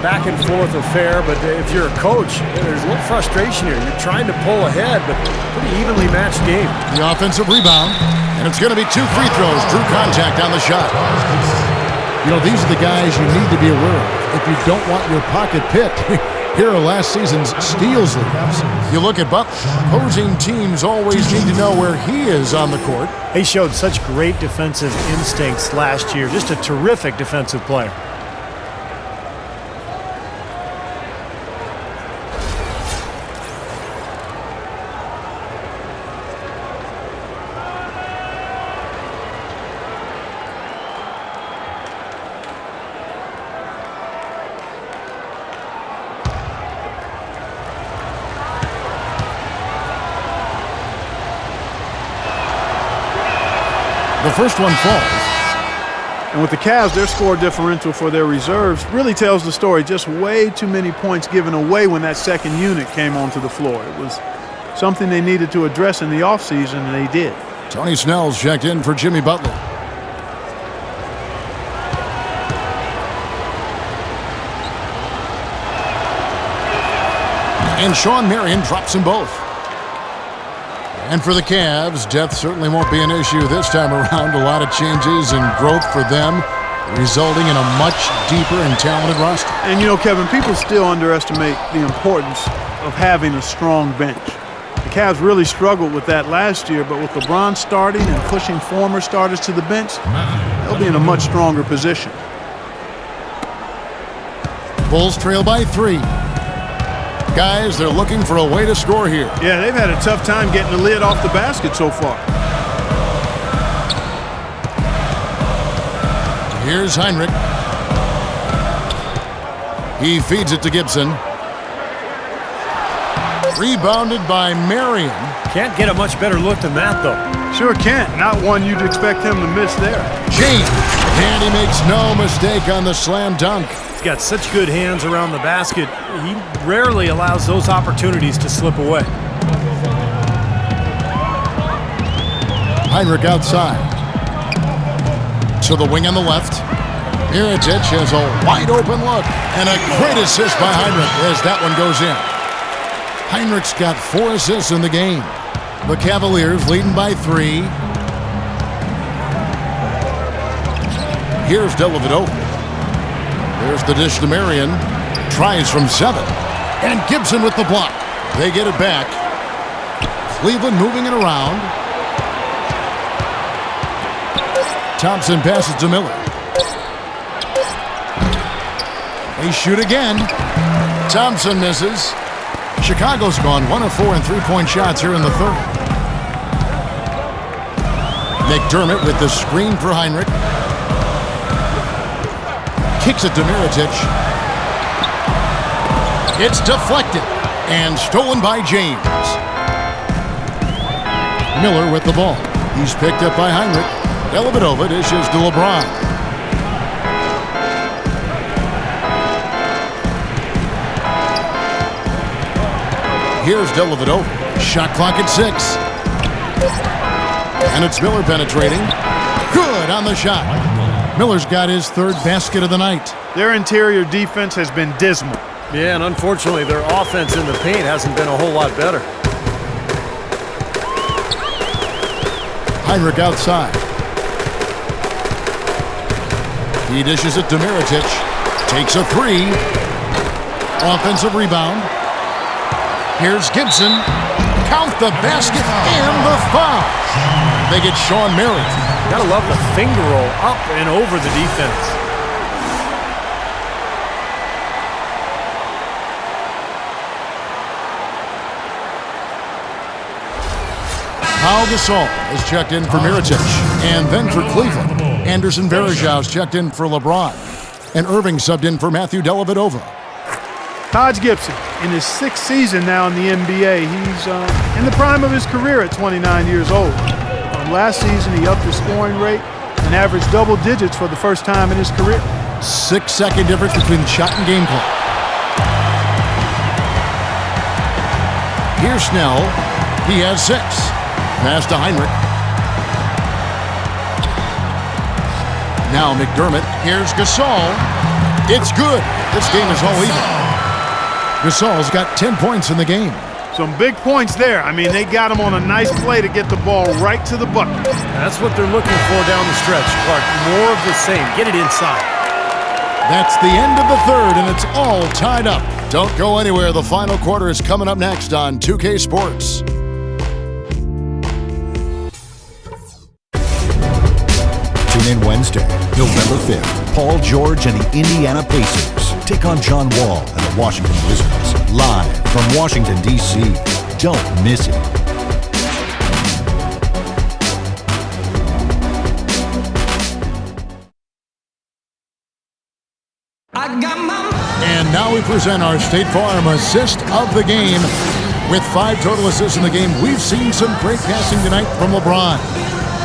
back and forth affair, but if you're a coach, there's a little frustration here. You're trying to pull ahead, but pretty evenly matched game. The offensive rebound, and it's going to be 2 free throws. Drew contact on the shot. These are the guys you need to be aware of. If you don't want your pocket picked, here are last season's steals leaders. You look at Butler. Opposing teams always need to know where he is on the court. He showed such great defensive instincts last year. Just a terrific defensive player. The first one falls. And with the Cavs, their score differential for their reserves really tells the story. Just way too many points given away when that second unit came onto the floor. It was something they needed to address in the offseason, and they did. Tony Snell's checked in for Jimmy Butler. And Sean Marion drops them both. And for the Cavs, depth certainly won't be an issue this time around. A lot of changes and growth for them, resulting in a much deeper and talented roster. And you know, Kevin, people still underestimate the importance of having a strong bench. The Cavs really struggled with that last year, but with LeBron starting and pushing former starters to the bench, they'll be in a much stronger position. Bulls trail by 3. Guys, they're looking for a way to score here. Yeah, they've had a tough time getting the lid off the basket so far. Here's Heinrich. He feeds it to Gibson. Rebounded by Marion. Can't get a much better look than that, though. Sure can't. Not one you'd expect him to miss there. James. And he makes no mistake on the slam dunk. He's got such good hands around the basket. He rarely allows those opportunities to slip away. Heinrich outside. To the wing on the left. Mirotic has a wide open look. And a great assist by Heinrich as that one goes in. Heinrich's got 4 assists in the game. The Cavaliers leading by 3. Here's Dellavedova. There's the dish to Marion. Tries from 7. And Gibson with the block. They get it back. Cleveland moving it around. Thompson passes to Miller. They shoot again. Thompson misses. Chicago's gone 1 of 4 in three-point shots here in the third. McDermott with the screen for Heinrich. Kicks it to Mirotic. It's deflected and stolen by James. Miller with the ball. He's picked up by Heinrich. Dellavedova dishes to LeBron. Here's Dellavedova. Shot clock at 6. And it's Miller penetrating. Good on the shot. Miller's got his 3rd basket of the night. Their interior defense has been dismal. Yeah, and unfortunately, their offense in the paint hasn't been a whole lot better. Heinrich outside. He dishes it to Mirotic. Takes a 3. Offensive rebound. Here's Gibson. Count the basket and the foul. They get Sean Marion. Gotta love the finger roll up and over the defense. Pau Gasol is checked in for Mirotic. And then for Cleveland, Anderson Varejau's checked in for LeBron. And Irving subbed in for Matthew Dellavedova. Taj Gibson, in his 6th season now in the NBA, he's in the prime of his career at 29 years old. Last season, he upped his scoring rate and averaged double digits for the first time in his career. 6-second difference between shot and game clock. Here's Snell. He has 6. Pass to Heinrich. Now McDermott. Here's Gasol. It's good. This game is all even. Gasol's got 10 points in the game. Some big points there. I mean, they got him on a nice play to get the ball right to the bucket. That's what they're looking for down the stretch, Clark. More of the same. Get it inside. That's the end of the third, and it's all tied up. Don't go anywhere. The final quarter is coming up next on 2K Sports. Tune in Wednesday, November 5th. Paul George and the Indiana Pacers take on John Wall and the Washington Wizards. Live from Washington, D.C. Don't miss it. And now we present our State Farm assist of the game. With 5 total assists in the game, we've seen some great passing tonight from LeBron.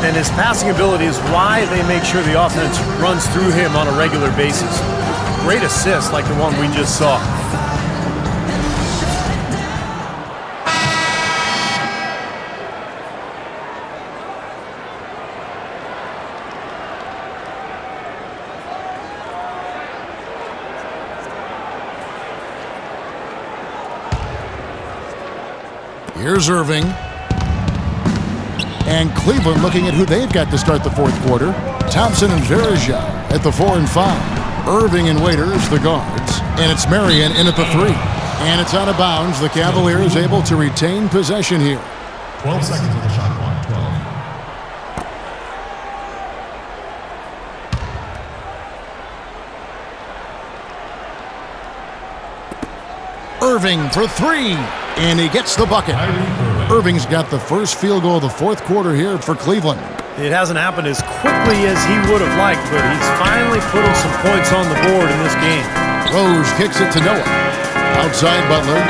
And his passing ability is why they make sure the offense runs through him on a regular basis. Great assist like the one we just saw. Here's Irving. And Cleveland looking at who they've got to start the fourth quarter. Thompson and Verja at the 4 and 5. Irving and Waiters, the guards. And it's Marion in at the 3. And it's out of bounds. The Cavaliers able to retain possession here. 12 seconds on the shot clock. 12. Irving for 3. And he gets the bucket. Irving's got the first field goal of the fourth quarter here for Cleveland. It hasn't happened as quickly as he would have liked, but he's finally putting some points on the board in this game. Rose kicks it to Noah. Outside Butler.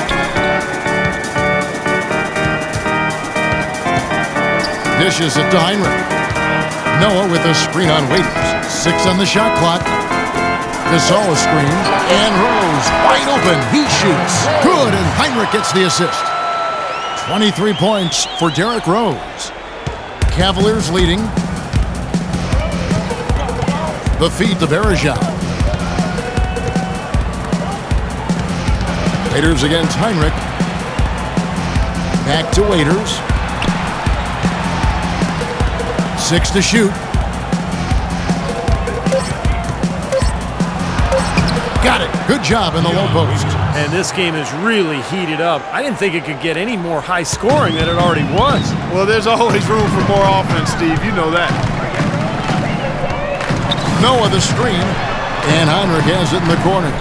Dishes it to Heinrich. Noah with a screen on Waiters. 6 on the shot clock. Gasol a screen. And Rose wide open. He shoots. Good, and Heinrich gets the assist. 23 points for Derrick Rose. Cavaliers leading. The feed to Verja. Waiters against Heinrich. Back to Waiters. 6 to shoot. Got it. Good job in the low post. And this game is really heated up. I didn't think it could get any more high scoring than it already was. Well, there's always room for more offense, Steve. You know that. Noah the screen. And Heinrich has it in the corner.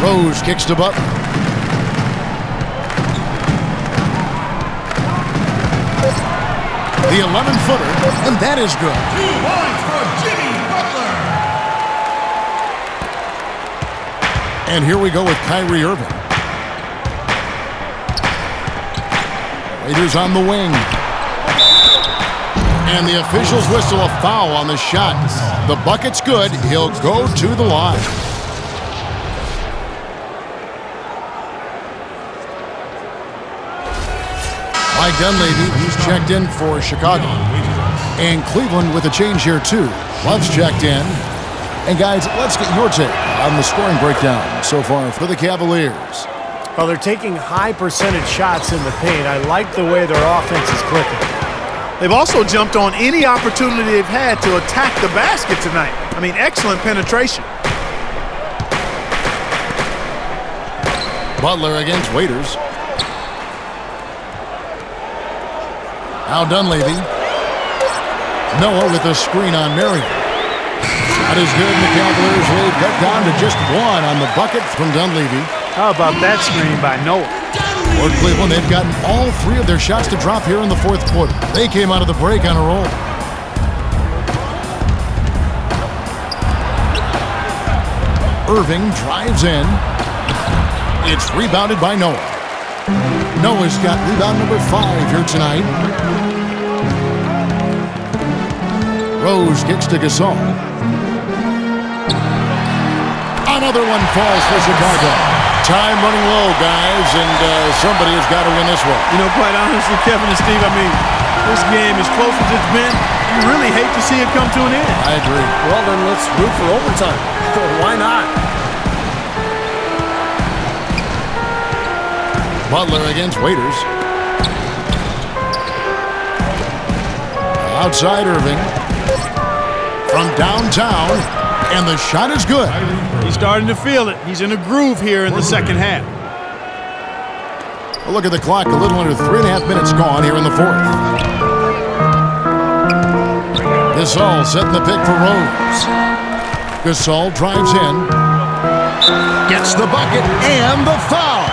Rose kicks to Butler. The 11-footer, and that is good. 2 points for Jimmy Butler. And here we go with Kyrie Irving. Raiders on the wing. And the officials whistle a foul on the shot. The bucket's good. He'll go to the line. Mike Dunleavy, who's checked in for Chicago. And Cleveland with a change here, too. Love's checked in. And, guys, let's get your take on the scoring breakdown so far for the Cavaliers. Well, they're taking high percentage shots in the paint. I like the way their offense is clicking. They've also jumped on any opportunity they've had to attack the basket tonight. I mean, excellent penetration. Butler against Waiters. Now Dunleavy. Noah with a screen on Marion. That is good, and the Cavaliers lead cut down to just 1 on the bucket from Dunleavy. How about that screen by Noah? For Cleveland, they've gotten all 3 of their shots to drop here in the fourth quarter. They came out of the break on a roll. Irving drives in. It's rebounded by Noah. Noah's got rebound number 5 here tonight. Rose kicks to Gasol. Another one falls for Chicago. Time running low, guys, and somebody has got to win this one. You know, quite honestly, Kevin and Steve, I mean, this game, as close as it's been, you really hate to see it come to an end. I agree. Well, then let's root for overtime. Why not? Butler against Waiters. Outside Irving. From downtown, and the shot is good. He's starting to feel it. He's in a groove here in the second half. Well, look at the clock. A little under 3.5 minutes gone here in the fourth. Gasol setting the pick for Rose. Gasol drives in. Gets the bucket and the foul.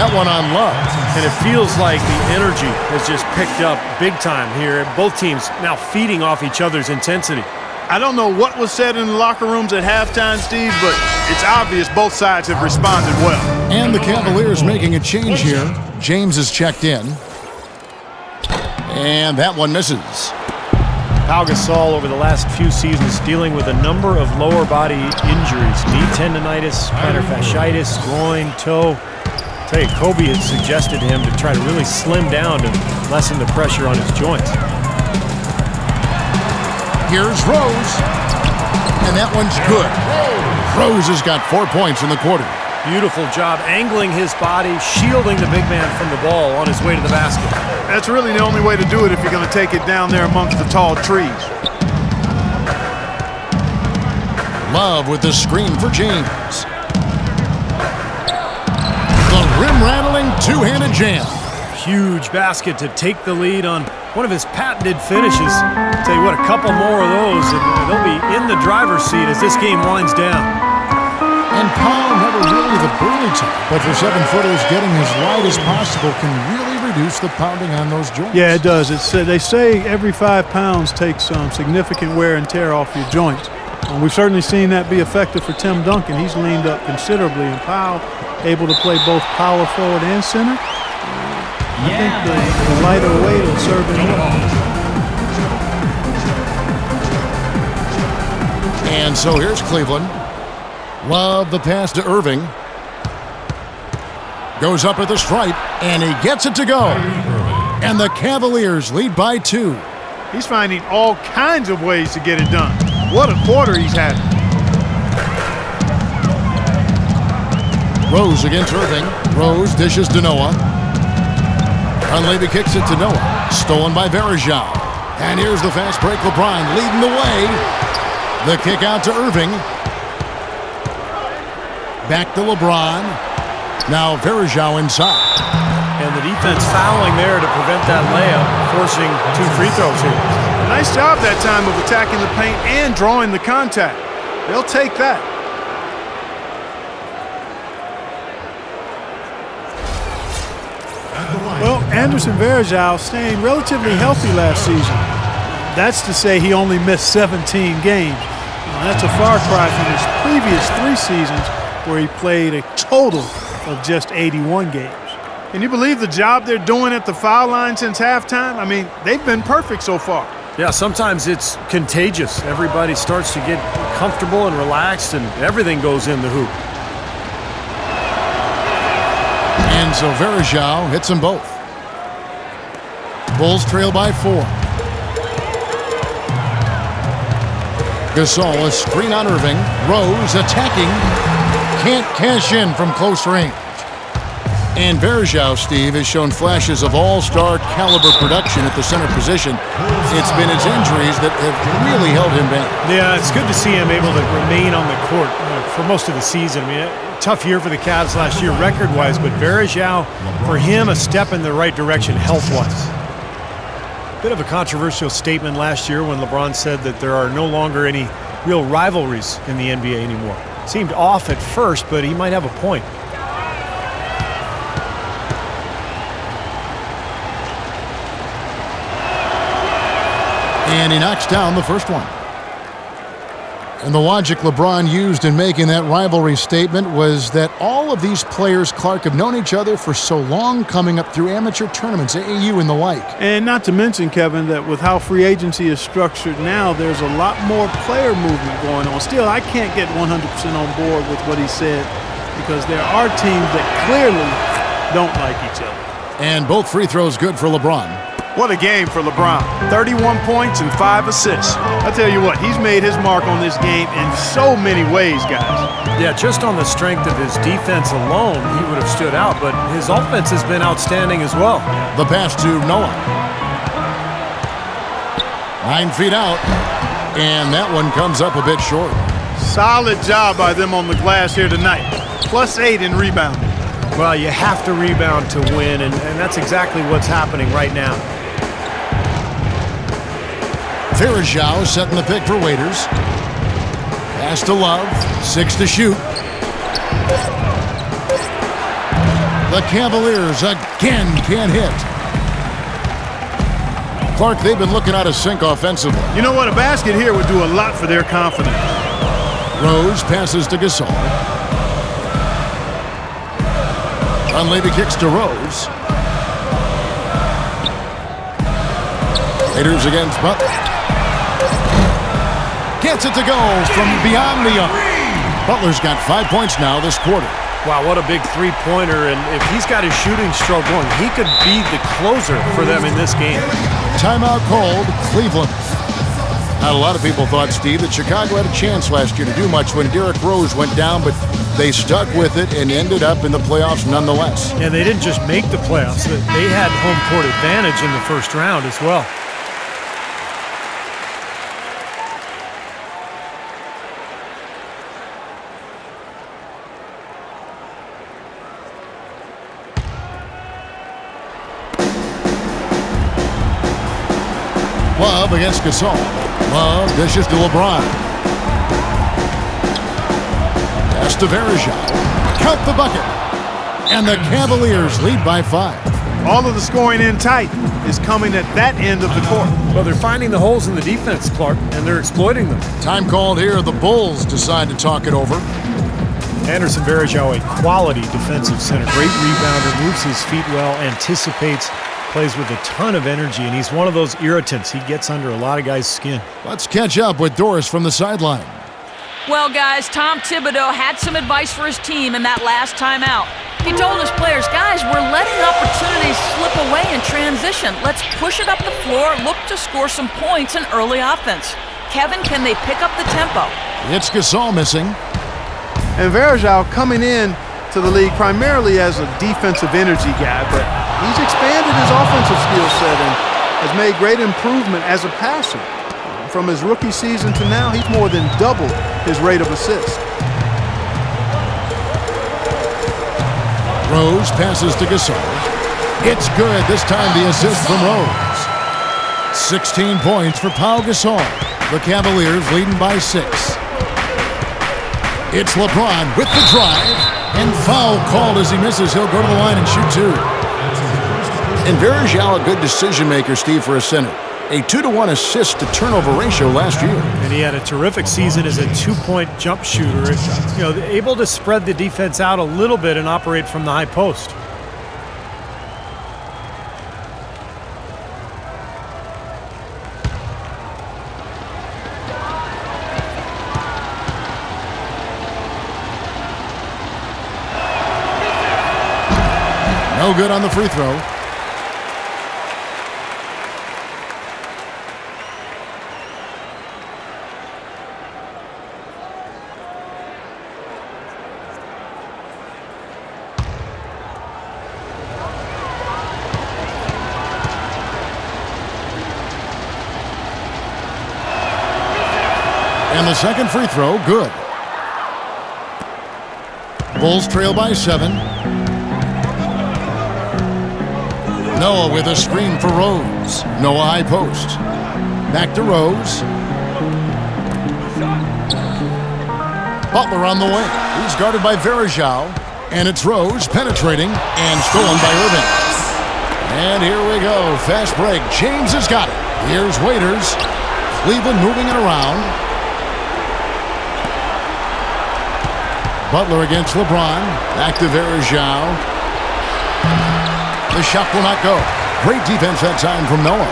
That one on Love. And it feels like the energy has just picked up big time here. Both teams now feeding off each other's intensity. I don't know what was said in the locker rooms at halftime, Steve, but it's obvious both sides have responded well. And the Cavaliers making a change here. James is checked in. And that one misses. Pau Gasol over the last few seasons dealing with a number of lower body injuries. Knee tendonitis, plantar fasciitis, groin, toe. I tell you, Kobe had suggested to him to try to really slim down to lessen the pressure on his joints. Here's Rose. And that one's good. Rose has got 4 points in the quarter. Beautiful job angling his body, shielding the big man from the ball on his way to the basket. That's really the only way to do it if you're going to take it down there amongst the tall trees. Love with the screen for James. The rim-rattling two-handed jam. Huge basket to take the lead on one of his patented finishes. Tell you what, a couple more of those, and they'll be in the driver's seat as this game winds down. And Paul never really the burly type, but for 7-footers, getting as wide as possible can really reduce the pounding on those joints. Yeah, it does. They say every 5 pounds takes some significant wear and tear off your joints. And we've certainly seen that be effective for Tim Duncan. He's leaned up considerably, and Powell able to play both power forward and center. I think the lighter weight will serve him well. And so here's Cleveland. Love the pass to Irving. Goes up at the stripe, and he gets it to go. And the Cavaliers lead by 2. He's finding all kinds of ways to get it done. What a quarter he's had. Rose against Irving. Rose dishes to Noah. Dunleavy kicks it to Noah. Stolen by Varejao. And here's the fast break. LeBron leading the way. The kick out to Irving. Back to LeBron. Now Varejao inside. And the defense fouling there to prevent that layup, forcing 2 free throws here. Nice job that time of attacking the paint and drawing the contact. They'll take that. Well, Anderson Varejao staying relatively healthy last season. That's to say he only missed 17 games. Now, that's a far cry from his previous 3 seasons where he played a total of just 81 games. Can you believe the job they're doing at the foul line since halftime? I mean, they've been perfect so far. Yeah, sometimes it's contagious. Everybody starts to get comfortable and relaxed, and everything goes in the hoop. And so Varejao hits them both. Bulls trail by 4. Gasol, a screen on Irving. Rose attacking. Can't cash in from close range. And Varejao, Steve, has shown flashes of all-star caliber production at the center position. It's been his injuries that have really held him back. Yeah, it's good to see him able to remain on the court for most of the season. I mean, tough year for the Cavs last year record-wise, but Varejao, for him, a step in the right direction health-wise. Bit of a controversial statement last year when LeBron said that there are no longer any real rivalries in the NBA anymore. Seemed off at first, but he might have a point. And he knocks down the first one. And the logic LeBron used in making that rivalry statement was that all of these players, Clark, have known each other for so long, coming up through amateur tournaments, AAU and the like. And not to mention, Kevin, that with how free agency is structured now, there's a lot more player movement going on. Still, I can't get 100% on board with what he said because there are teams that clearly don't like each other. And both free throws good for LeBron. What a game for LeBron. 31 points and 5 assists. I tell you what, he's made his mark on this game in so many ways, guys. Yeah, just on the strength of his defense alone, he would have stood out, but his offense has been outstanding as well. The pass to Noah. 9 feet out, and that one comes up a bit short. Solid job by them on the glass here tonight. +8 in rebounding. Well, you have to rebound to win, and that's exactly what's happening right now. Varejao setting the pick for Waiters. Pass to Love. 6 to shoot. The Cavaliers again can't hit. Clark, they've been looking out of sync offensively. You know what? A basket here would do a lot for their confidence. Rose passes to Gasol. Dunleavy kicks to Rose. Raiders against Butler. Gets it to go from beyond the arc. Butler's got 5 points now this quarter. Wow, what a big three-pointer, and if he's got his shooting stroke going, he could be the closer for them in this game. Timeout called, Cleveland. Now, a lot of people thought, Steve, that Chicago had a chance last year to do much when Derrick Rose went down, but they stuck with it and ended up in the playoffs nonetheless. And they didn't just make the playoffs. They had home court advantage in the first round as well. Love against Gasol. Love dishes to LeBron. Pass to Verjao. Count the bucket. And the Cavaliers lead by 5. All of the scoring in tight is coming at that end of the court. Well, they're finding the holes in the defense, Clark, and they're exploiting them. Time called here. The Bulls decide to talk it over. Anderson Varejao, a quality defensive center. Great rebounder, moves his feet well, anticipates, plays with a ton of energy, and he's one of those irritants. He gets under a lot of guys' skin. Let's catch up with Doris from the sideline. Well, guys, Tom Thibodeau had some advice for his team in that last timeout. He told his players, guys, we're letting opportunities slip away in transition. Let's push it up the floor, look to score some points in early offense. Kevin, can they pick up the tempo? It's Gasol missing. And Varejao coming in to the league primarily as a defensive energy guy, but he's expanded his offensive skill set and has made great improvement as a passer. From his rookie season to now, he's more than doubled his rate of assist. Rose passes to Gasol. It's good. This time the assist from Rose. 16 points for Pau Gasol. The Cavaliers leading by 6. It's LeBron with the drive. And foul called as he misses. He'll go to the line and shoot 2. And Varejao, a good decision maker, Steve, for a center. A 2-to-1 assist to turnover ratio last year. And he had a terrific season as a 2-point jump shooter. Able to spread the defense out a little bit and operate from the high post. No good on the free throw. And the second free throw, good. Bulls trail by 7. Noah with a screen for Rose. Noah high post. Back to Rose. Butler on the wing. He's guarded by Varejao. And it's Rose penetrating and stolen by Irving. And here we go. Fast break. James has got it. Here's Waiters. Cleveland moving it around. Butler against LeBron. Back to Varejao. The shot will not go. Great defense that time from Noah.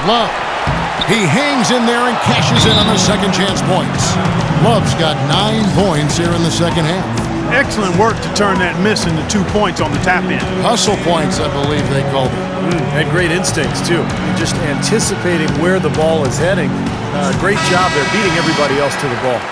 Love. He hangs in there and cashes in on the second chance points. Love's got 9 points here in the second half. Excellent work to turn that miss into 2 points on the tap in. Hustle points, I believe they called it. Had great instincts, too. Just anticipating where the ball is heading. Great job there, beating everybody else to the ball.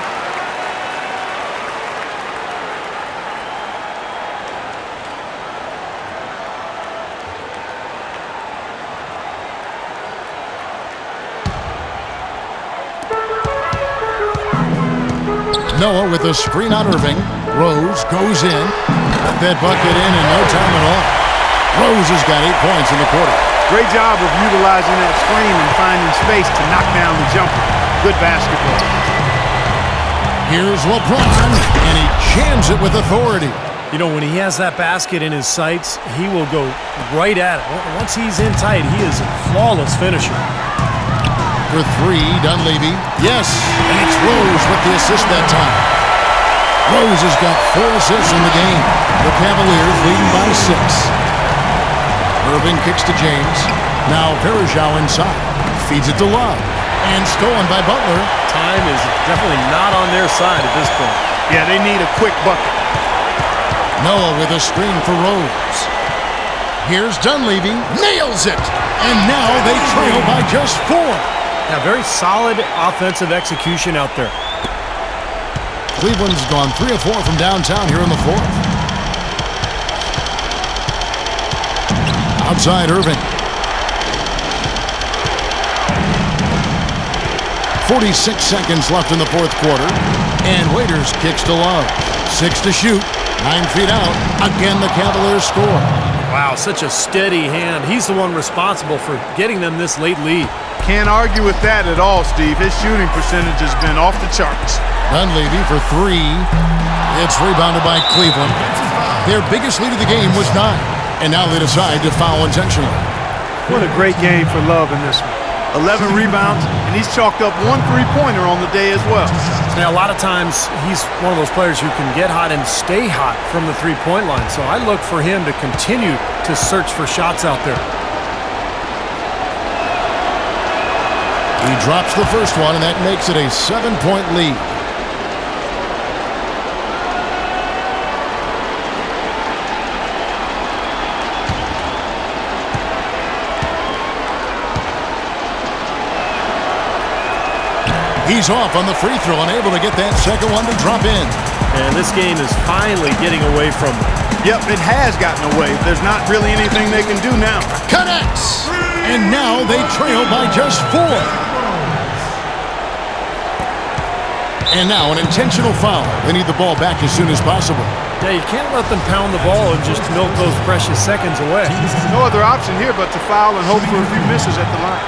Noah with a screen on Irving. Rose goes in. Got that bucket in no time at all. Rose has got 8 points in the quarter. Great job of utilizing that screen and finding space to knock down the jumper. Good basketball. Here's LeBron, and he jams it with authority. You know, when he has that basket in his sights, he will go right at it. Once he's in tight, he is a flawless finisher. For 3, Dunleavy. Yes, and it's Rose with the assist that time. Rose has got 4 assists in the game. The Cavaliers leading by 6. Irving kicks to James. Now Verjao inside. Feeds it to Love. And stolen by Butler. Time is definitely not on their side at this point. Yeah, they need a quick bucket. Noah with a screen for Rose. Here's Dunleavy. Nails it. And now they trail by just 4. Yeah, very solid offensive execution out there. Cleveland's gone 3 of 4 from downtown here in the 4th. Outside Irving. 46 seconds left in the 4th quarter. And Waiters kicks to Love. 6 to shoot. 9 feet out. Again, the Cavaliers score. Wow, such a steady hand. He's the one responsible for getting them this late lead. Can't argue with that at all, Steve. His shooting percentage has been off the charts. Dunleavy for 3. It's rebounded by Cleveland. Their biggest lead of the game was 9. And now they decide to foul intentionally. What a great game for Love in this one. 11 rebounds, and he's chalked up 1 3-pointer on the day as well. Now, a lot of times, he's one of those players who can get hot and stay hot from the three-point line. So I look for him to continue to search for shots out there. He drops the first one, and that makes it a 7-point lead. He's off on the free throw, unable to get that second one to drop in. And this game is finally getting away from them. Yep, it has gotten away. There's not really anything they can do now. Connects! And now they trail by just 4. And now an intentional foul. They need the ball back as soon as possible. Yeah, you can't let them pound the ball and just milk those precious seconds away. No other option here but to foul and hope for a few misses at the line.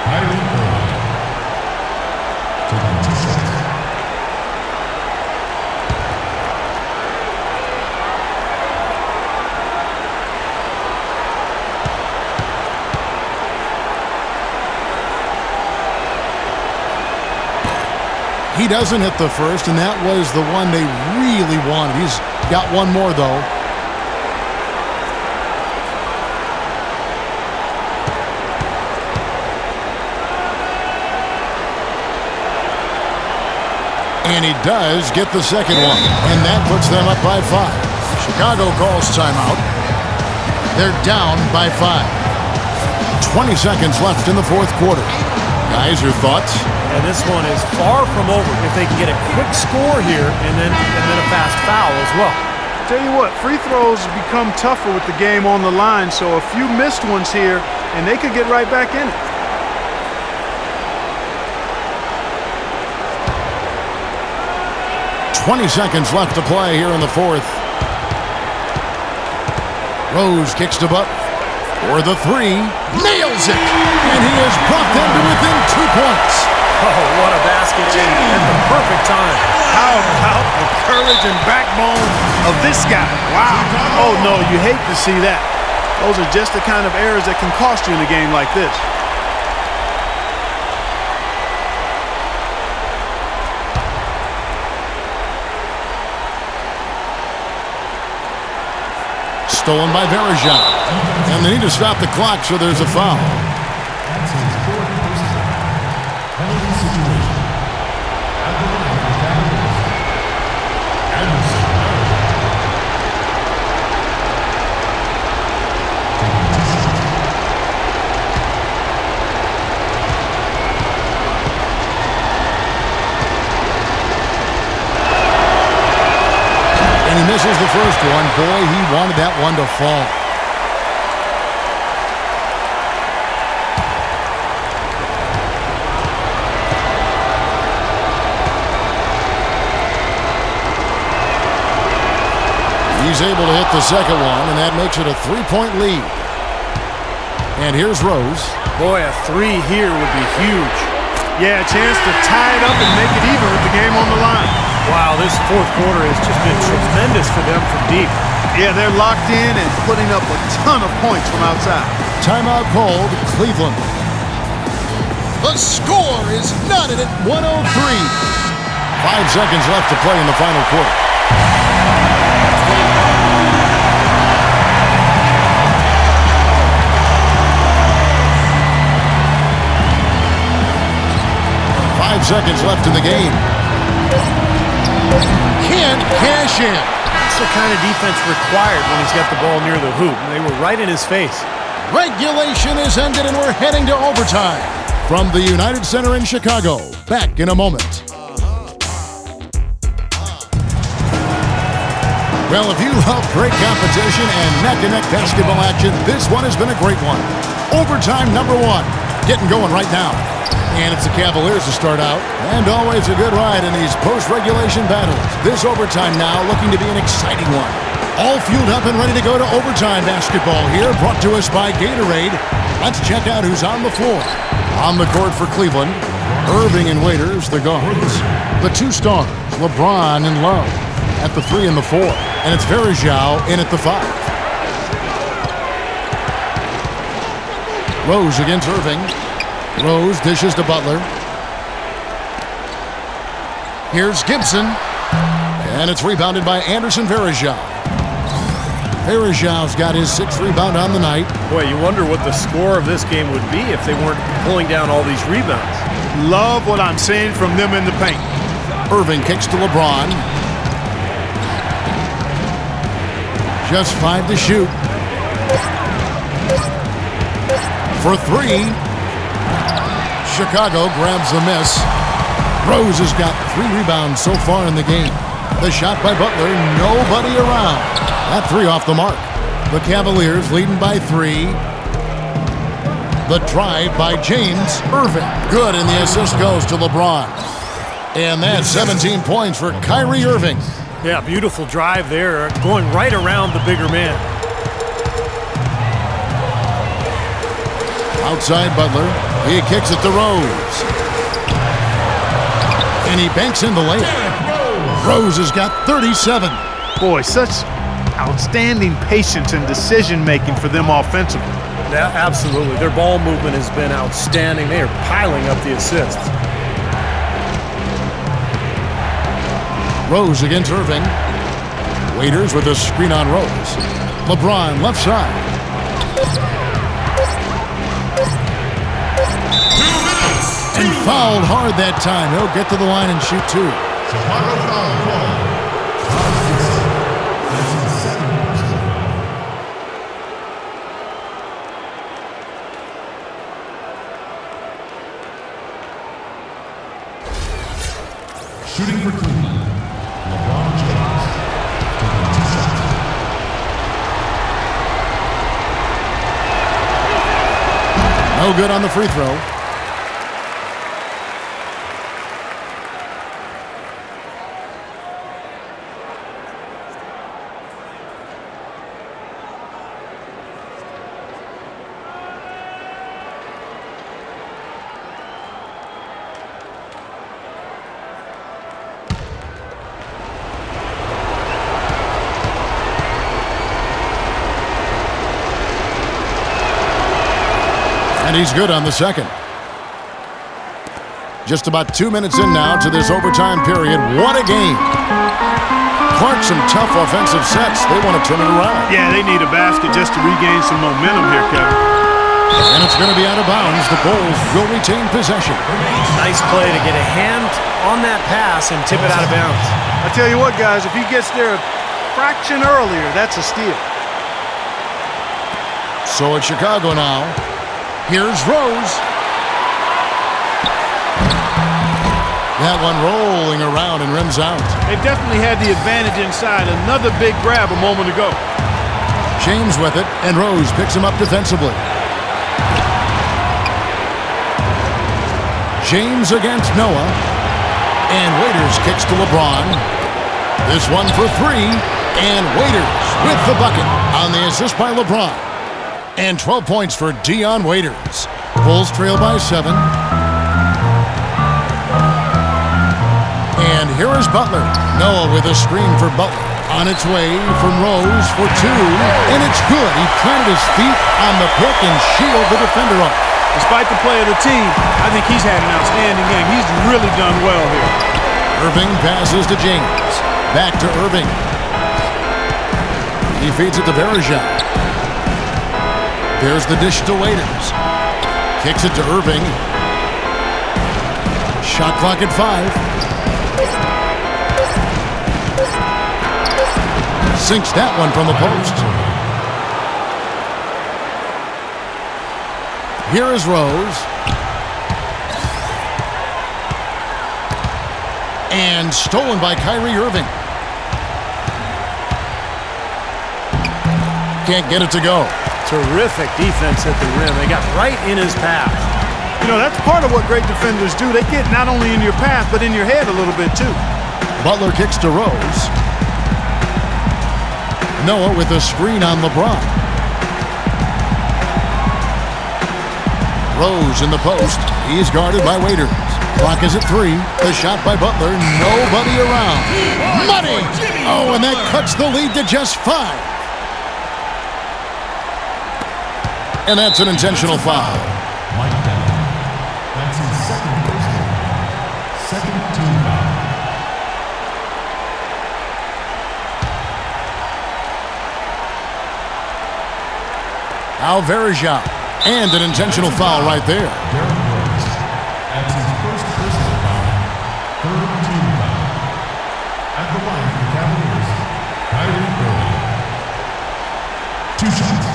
He doesn't hit the first, and that was the one they really wanted. He's got one more, though. And he does get the second one, and that puts them up by 5. Chicago calls timeout. They're down by 5. 20 seconds left in the 4th quarter. Guys, your thoughts? And this one is far from over if they can get a quick score here and then a fast foul as well. Tell you what, free throws become tougher with the game on the line, so a few missed ones here, and they could get right back in it. "20 seconds left to play here in the 4th. Rose kicks to Butler for the 3. Nails it! And he has brought them to within 2 points. Oh, what a basket at the perfect time. How about the courage and backbone of this guy? Wow. Oh, no, you hate to see that. Those are just the kind of errors that can cost you in a game like this. Stolen by Verjao. And they need to stop the clock, so there's a foul. And he misses the first one. Boy, he wanted that one to fall. He's able to hit the second one, and that makes it a 3-point lead. And here's Rose. Boy, a 3 here would be huge. Yeah, a chance to tie it up and make it even with the game on the line. Wow, this 4th quarter has just been tremendous for them from deep. Yeah, they're locked in and putting up a ton of points from outside. Timeout called, Cleveland. The score is knotted at 103. 5 seconds left to play in the final quarter. 5 seconds left in the game. Can't cash in. That's the kind of defense required when he's got the ball near the hoop. They were right in his face. Regulation is ended and we're heading to overtime. From the United Center in Chicago, back in a moment. Well, if you love great competition and neck-to-neck basketball action, this one has been a great one. Overtime number 1, getting going right now. And it's the Cavaliers to start out, and always a good ride in these post-regulation battles. This overtime now looking to be an exciting one. All fueled up and ready to go to overtime basketball here, brought to us by Gatorade. Let's check out who's on the floor. On the court for Cleveland, Irving and Waiters, the guards. The 2 stars, LeBron and Love, at the 3 and the 4. And it's Verjao in at the 5. Rose against Irving. Rose dishes to Butler. Here's Gibson. And it's rebounded by Anderson Verjao. Verjao's got his 6th rebound on the night. Boy, you wonder what the score of this game would be if they weren't pulling down all these rebounds. Love what I'm seeing from them in the paint. Irving kicks to LeBron. Just 5 to shoot. For 3. Chicago grabs the miss. Rose has got 3 rebounds so far in the game. The shot by Butler, nobody around. That 3 off the mark. The Cavaliers leading by 3. The drive by James Irving. Good, and the assist goes to LeBron. And that's 17 points for Kyrie Irving. Yeah, beautiful drive there, going right around the bigger man. Outside Butler, he kicks it to Rose. And he banks in the layup. Rose has got 37. Boy, such outstanding patience and decision-making for them offensively. Yeah, absolutely. Their ball movement has been outstanding. They are piling up the assists. Rose against Irving. Waiters with a screen on Rose. LeBron left side. 2 minutes. And fouled hard that time. He'll get to the line and shoot 2. Chicago foul call. Shooting for Cleveland, LeBron James, taking 2 shots. No good on the free throw. And he's good on the second. Just about 2 minutes in now to this overtime period. What a game. Clark, some tough offensive sets. They want to turn it around. Yeah, they need a basket just to regain some momentum here, Kevin. And it's going to be out of bounds. The Bulls will retain possession. Nice play to get a hand on that pass and tip it out of bounds. I tell you what, guys, if he gets there a fraction earlier, that's a steal. So it's Chicago now. Here's Rose. That one rolling around and rims out. They definitely had the advantage inside. Another big grab a moment ago. James with it, and Rose picks him up defensively. James against Noah. And Waiters kicks to LeBron. This one for 3. And Waiters with the bucket on the assist by LeBron. And 12 points for Dion Waiters. Bulls trail by 7. And here is Butler. Noah with a screen for Butler. On its way from Rose for 2. And it's good. He planted his feet on the pick and shielded the defender off. Despite the play of the team, I think he's had an outstanding game. He's really done well here. Irving passes to James. Back to Irving. He feeds it to Verjao. There's the dish to Waiters. Kicks it to Irving. Shot clock at 5. Sinks that one from the post. Here is Rose. And stolen by Kyrie Irving. Can't get it to go. Terrific defense at the rim. They got right in his path. You know, that's part of what great defenders do. They get not only in your path, but in your head a little bit, too. Butler kicks to Rose. Noah with a screen on LeBron. Rose in the post. He's guarded by Waiters. Clock is at 3. The shot by Butler. Nobody around. Money! Oh, and that cuts the lead to just 5. And that's an intentional foul. That's his second personal foul. Second team foul. Alvarez, and an intentional foul right there. Derrick Rose. That's his first personal foul. Third team foul. At the line for the Cavaliers, Kyrie Irving. 2 shots.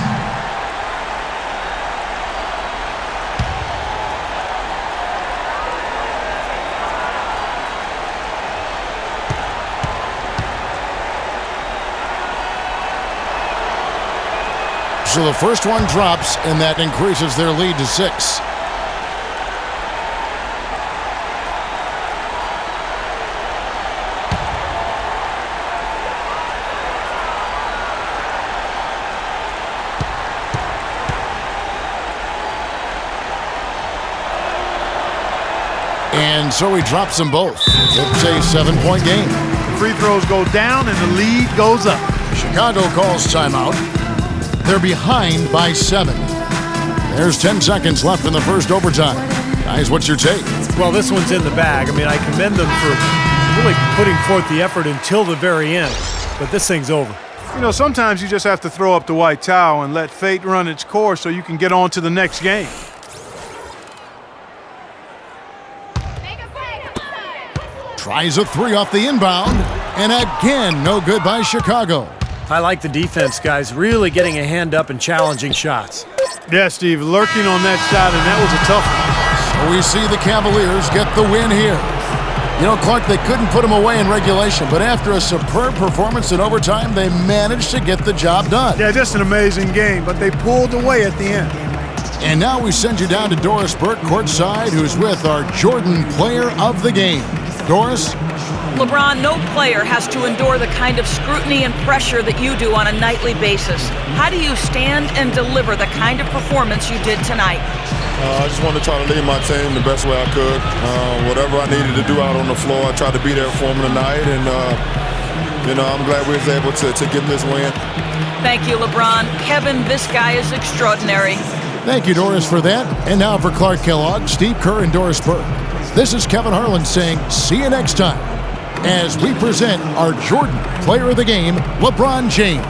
So the first one drops, and that increases their lead to 6. And so he drops them both. It's a 7-point game. The free throws go down and the lead goes up. Chicago calls timeout. They're behind by 7. There's 10 seconds left in the first overtime. Guys, what's your take? Well, this one's in the bag. I mean, I commend them for really putting forth the effort until the very end. But this thing's over. You know, sometimes you just have to throw up the white towel and let fate run its course so you can get on to the next game. Tries a 3 off the inbound. And again, no good by Chicago. I like the defense, guys, really getting a hand up and challenging shots. Yeah, Steve, lurking on that shot, and that was a tough one. So we see the Cavaliers get the win here. You know, Clark, they couldn't put them away in regulation, but after a superb performance in overtime, they managed to get the job done. Yeah, just an amazing game, but they pulled away at the end. And now we send you down to Doris Burke courtside, who's with our Jordan Player of the Game. Doris? LeBron, no player has to endure the kind of scrutiny and pressure that you do on a nightly basis. How do you stand and deliver the kind of performance you did tonight? I just wanted to try to lead my team the best way I could. Whatever I needed to do out on the floor, I tried to be there for them tonight. And, I'm glad we was able to get this win. Thank you, LeBron. Kevin, this guy is extraordinary. Thank you, Doris, for that. And now for Clark Kellogg, Steve Kerr, and Doris Burke. This is Kevin Harlan saying, see you next time, as we present our Jordan Player of the Game, LeBron James.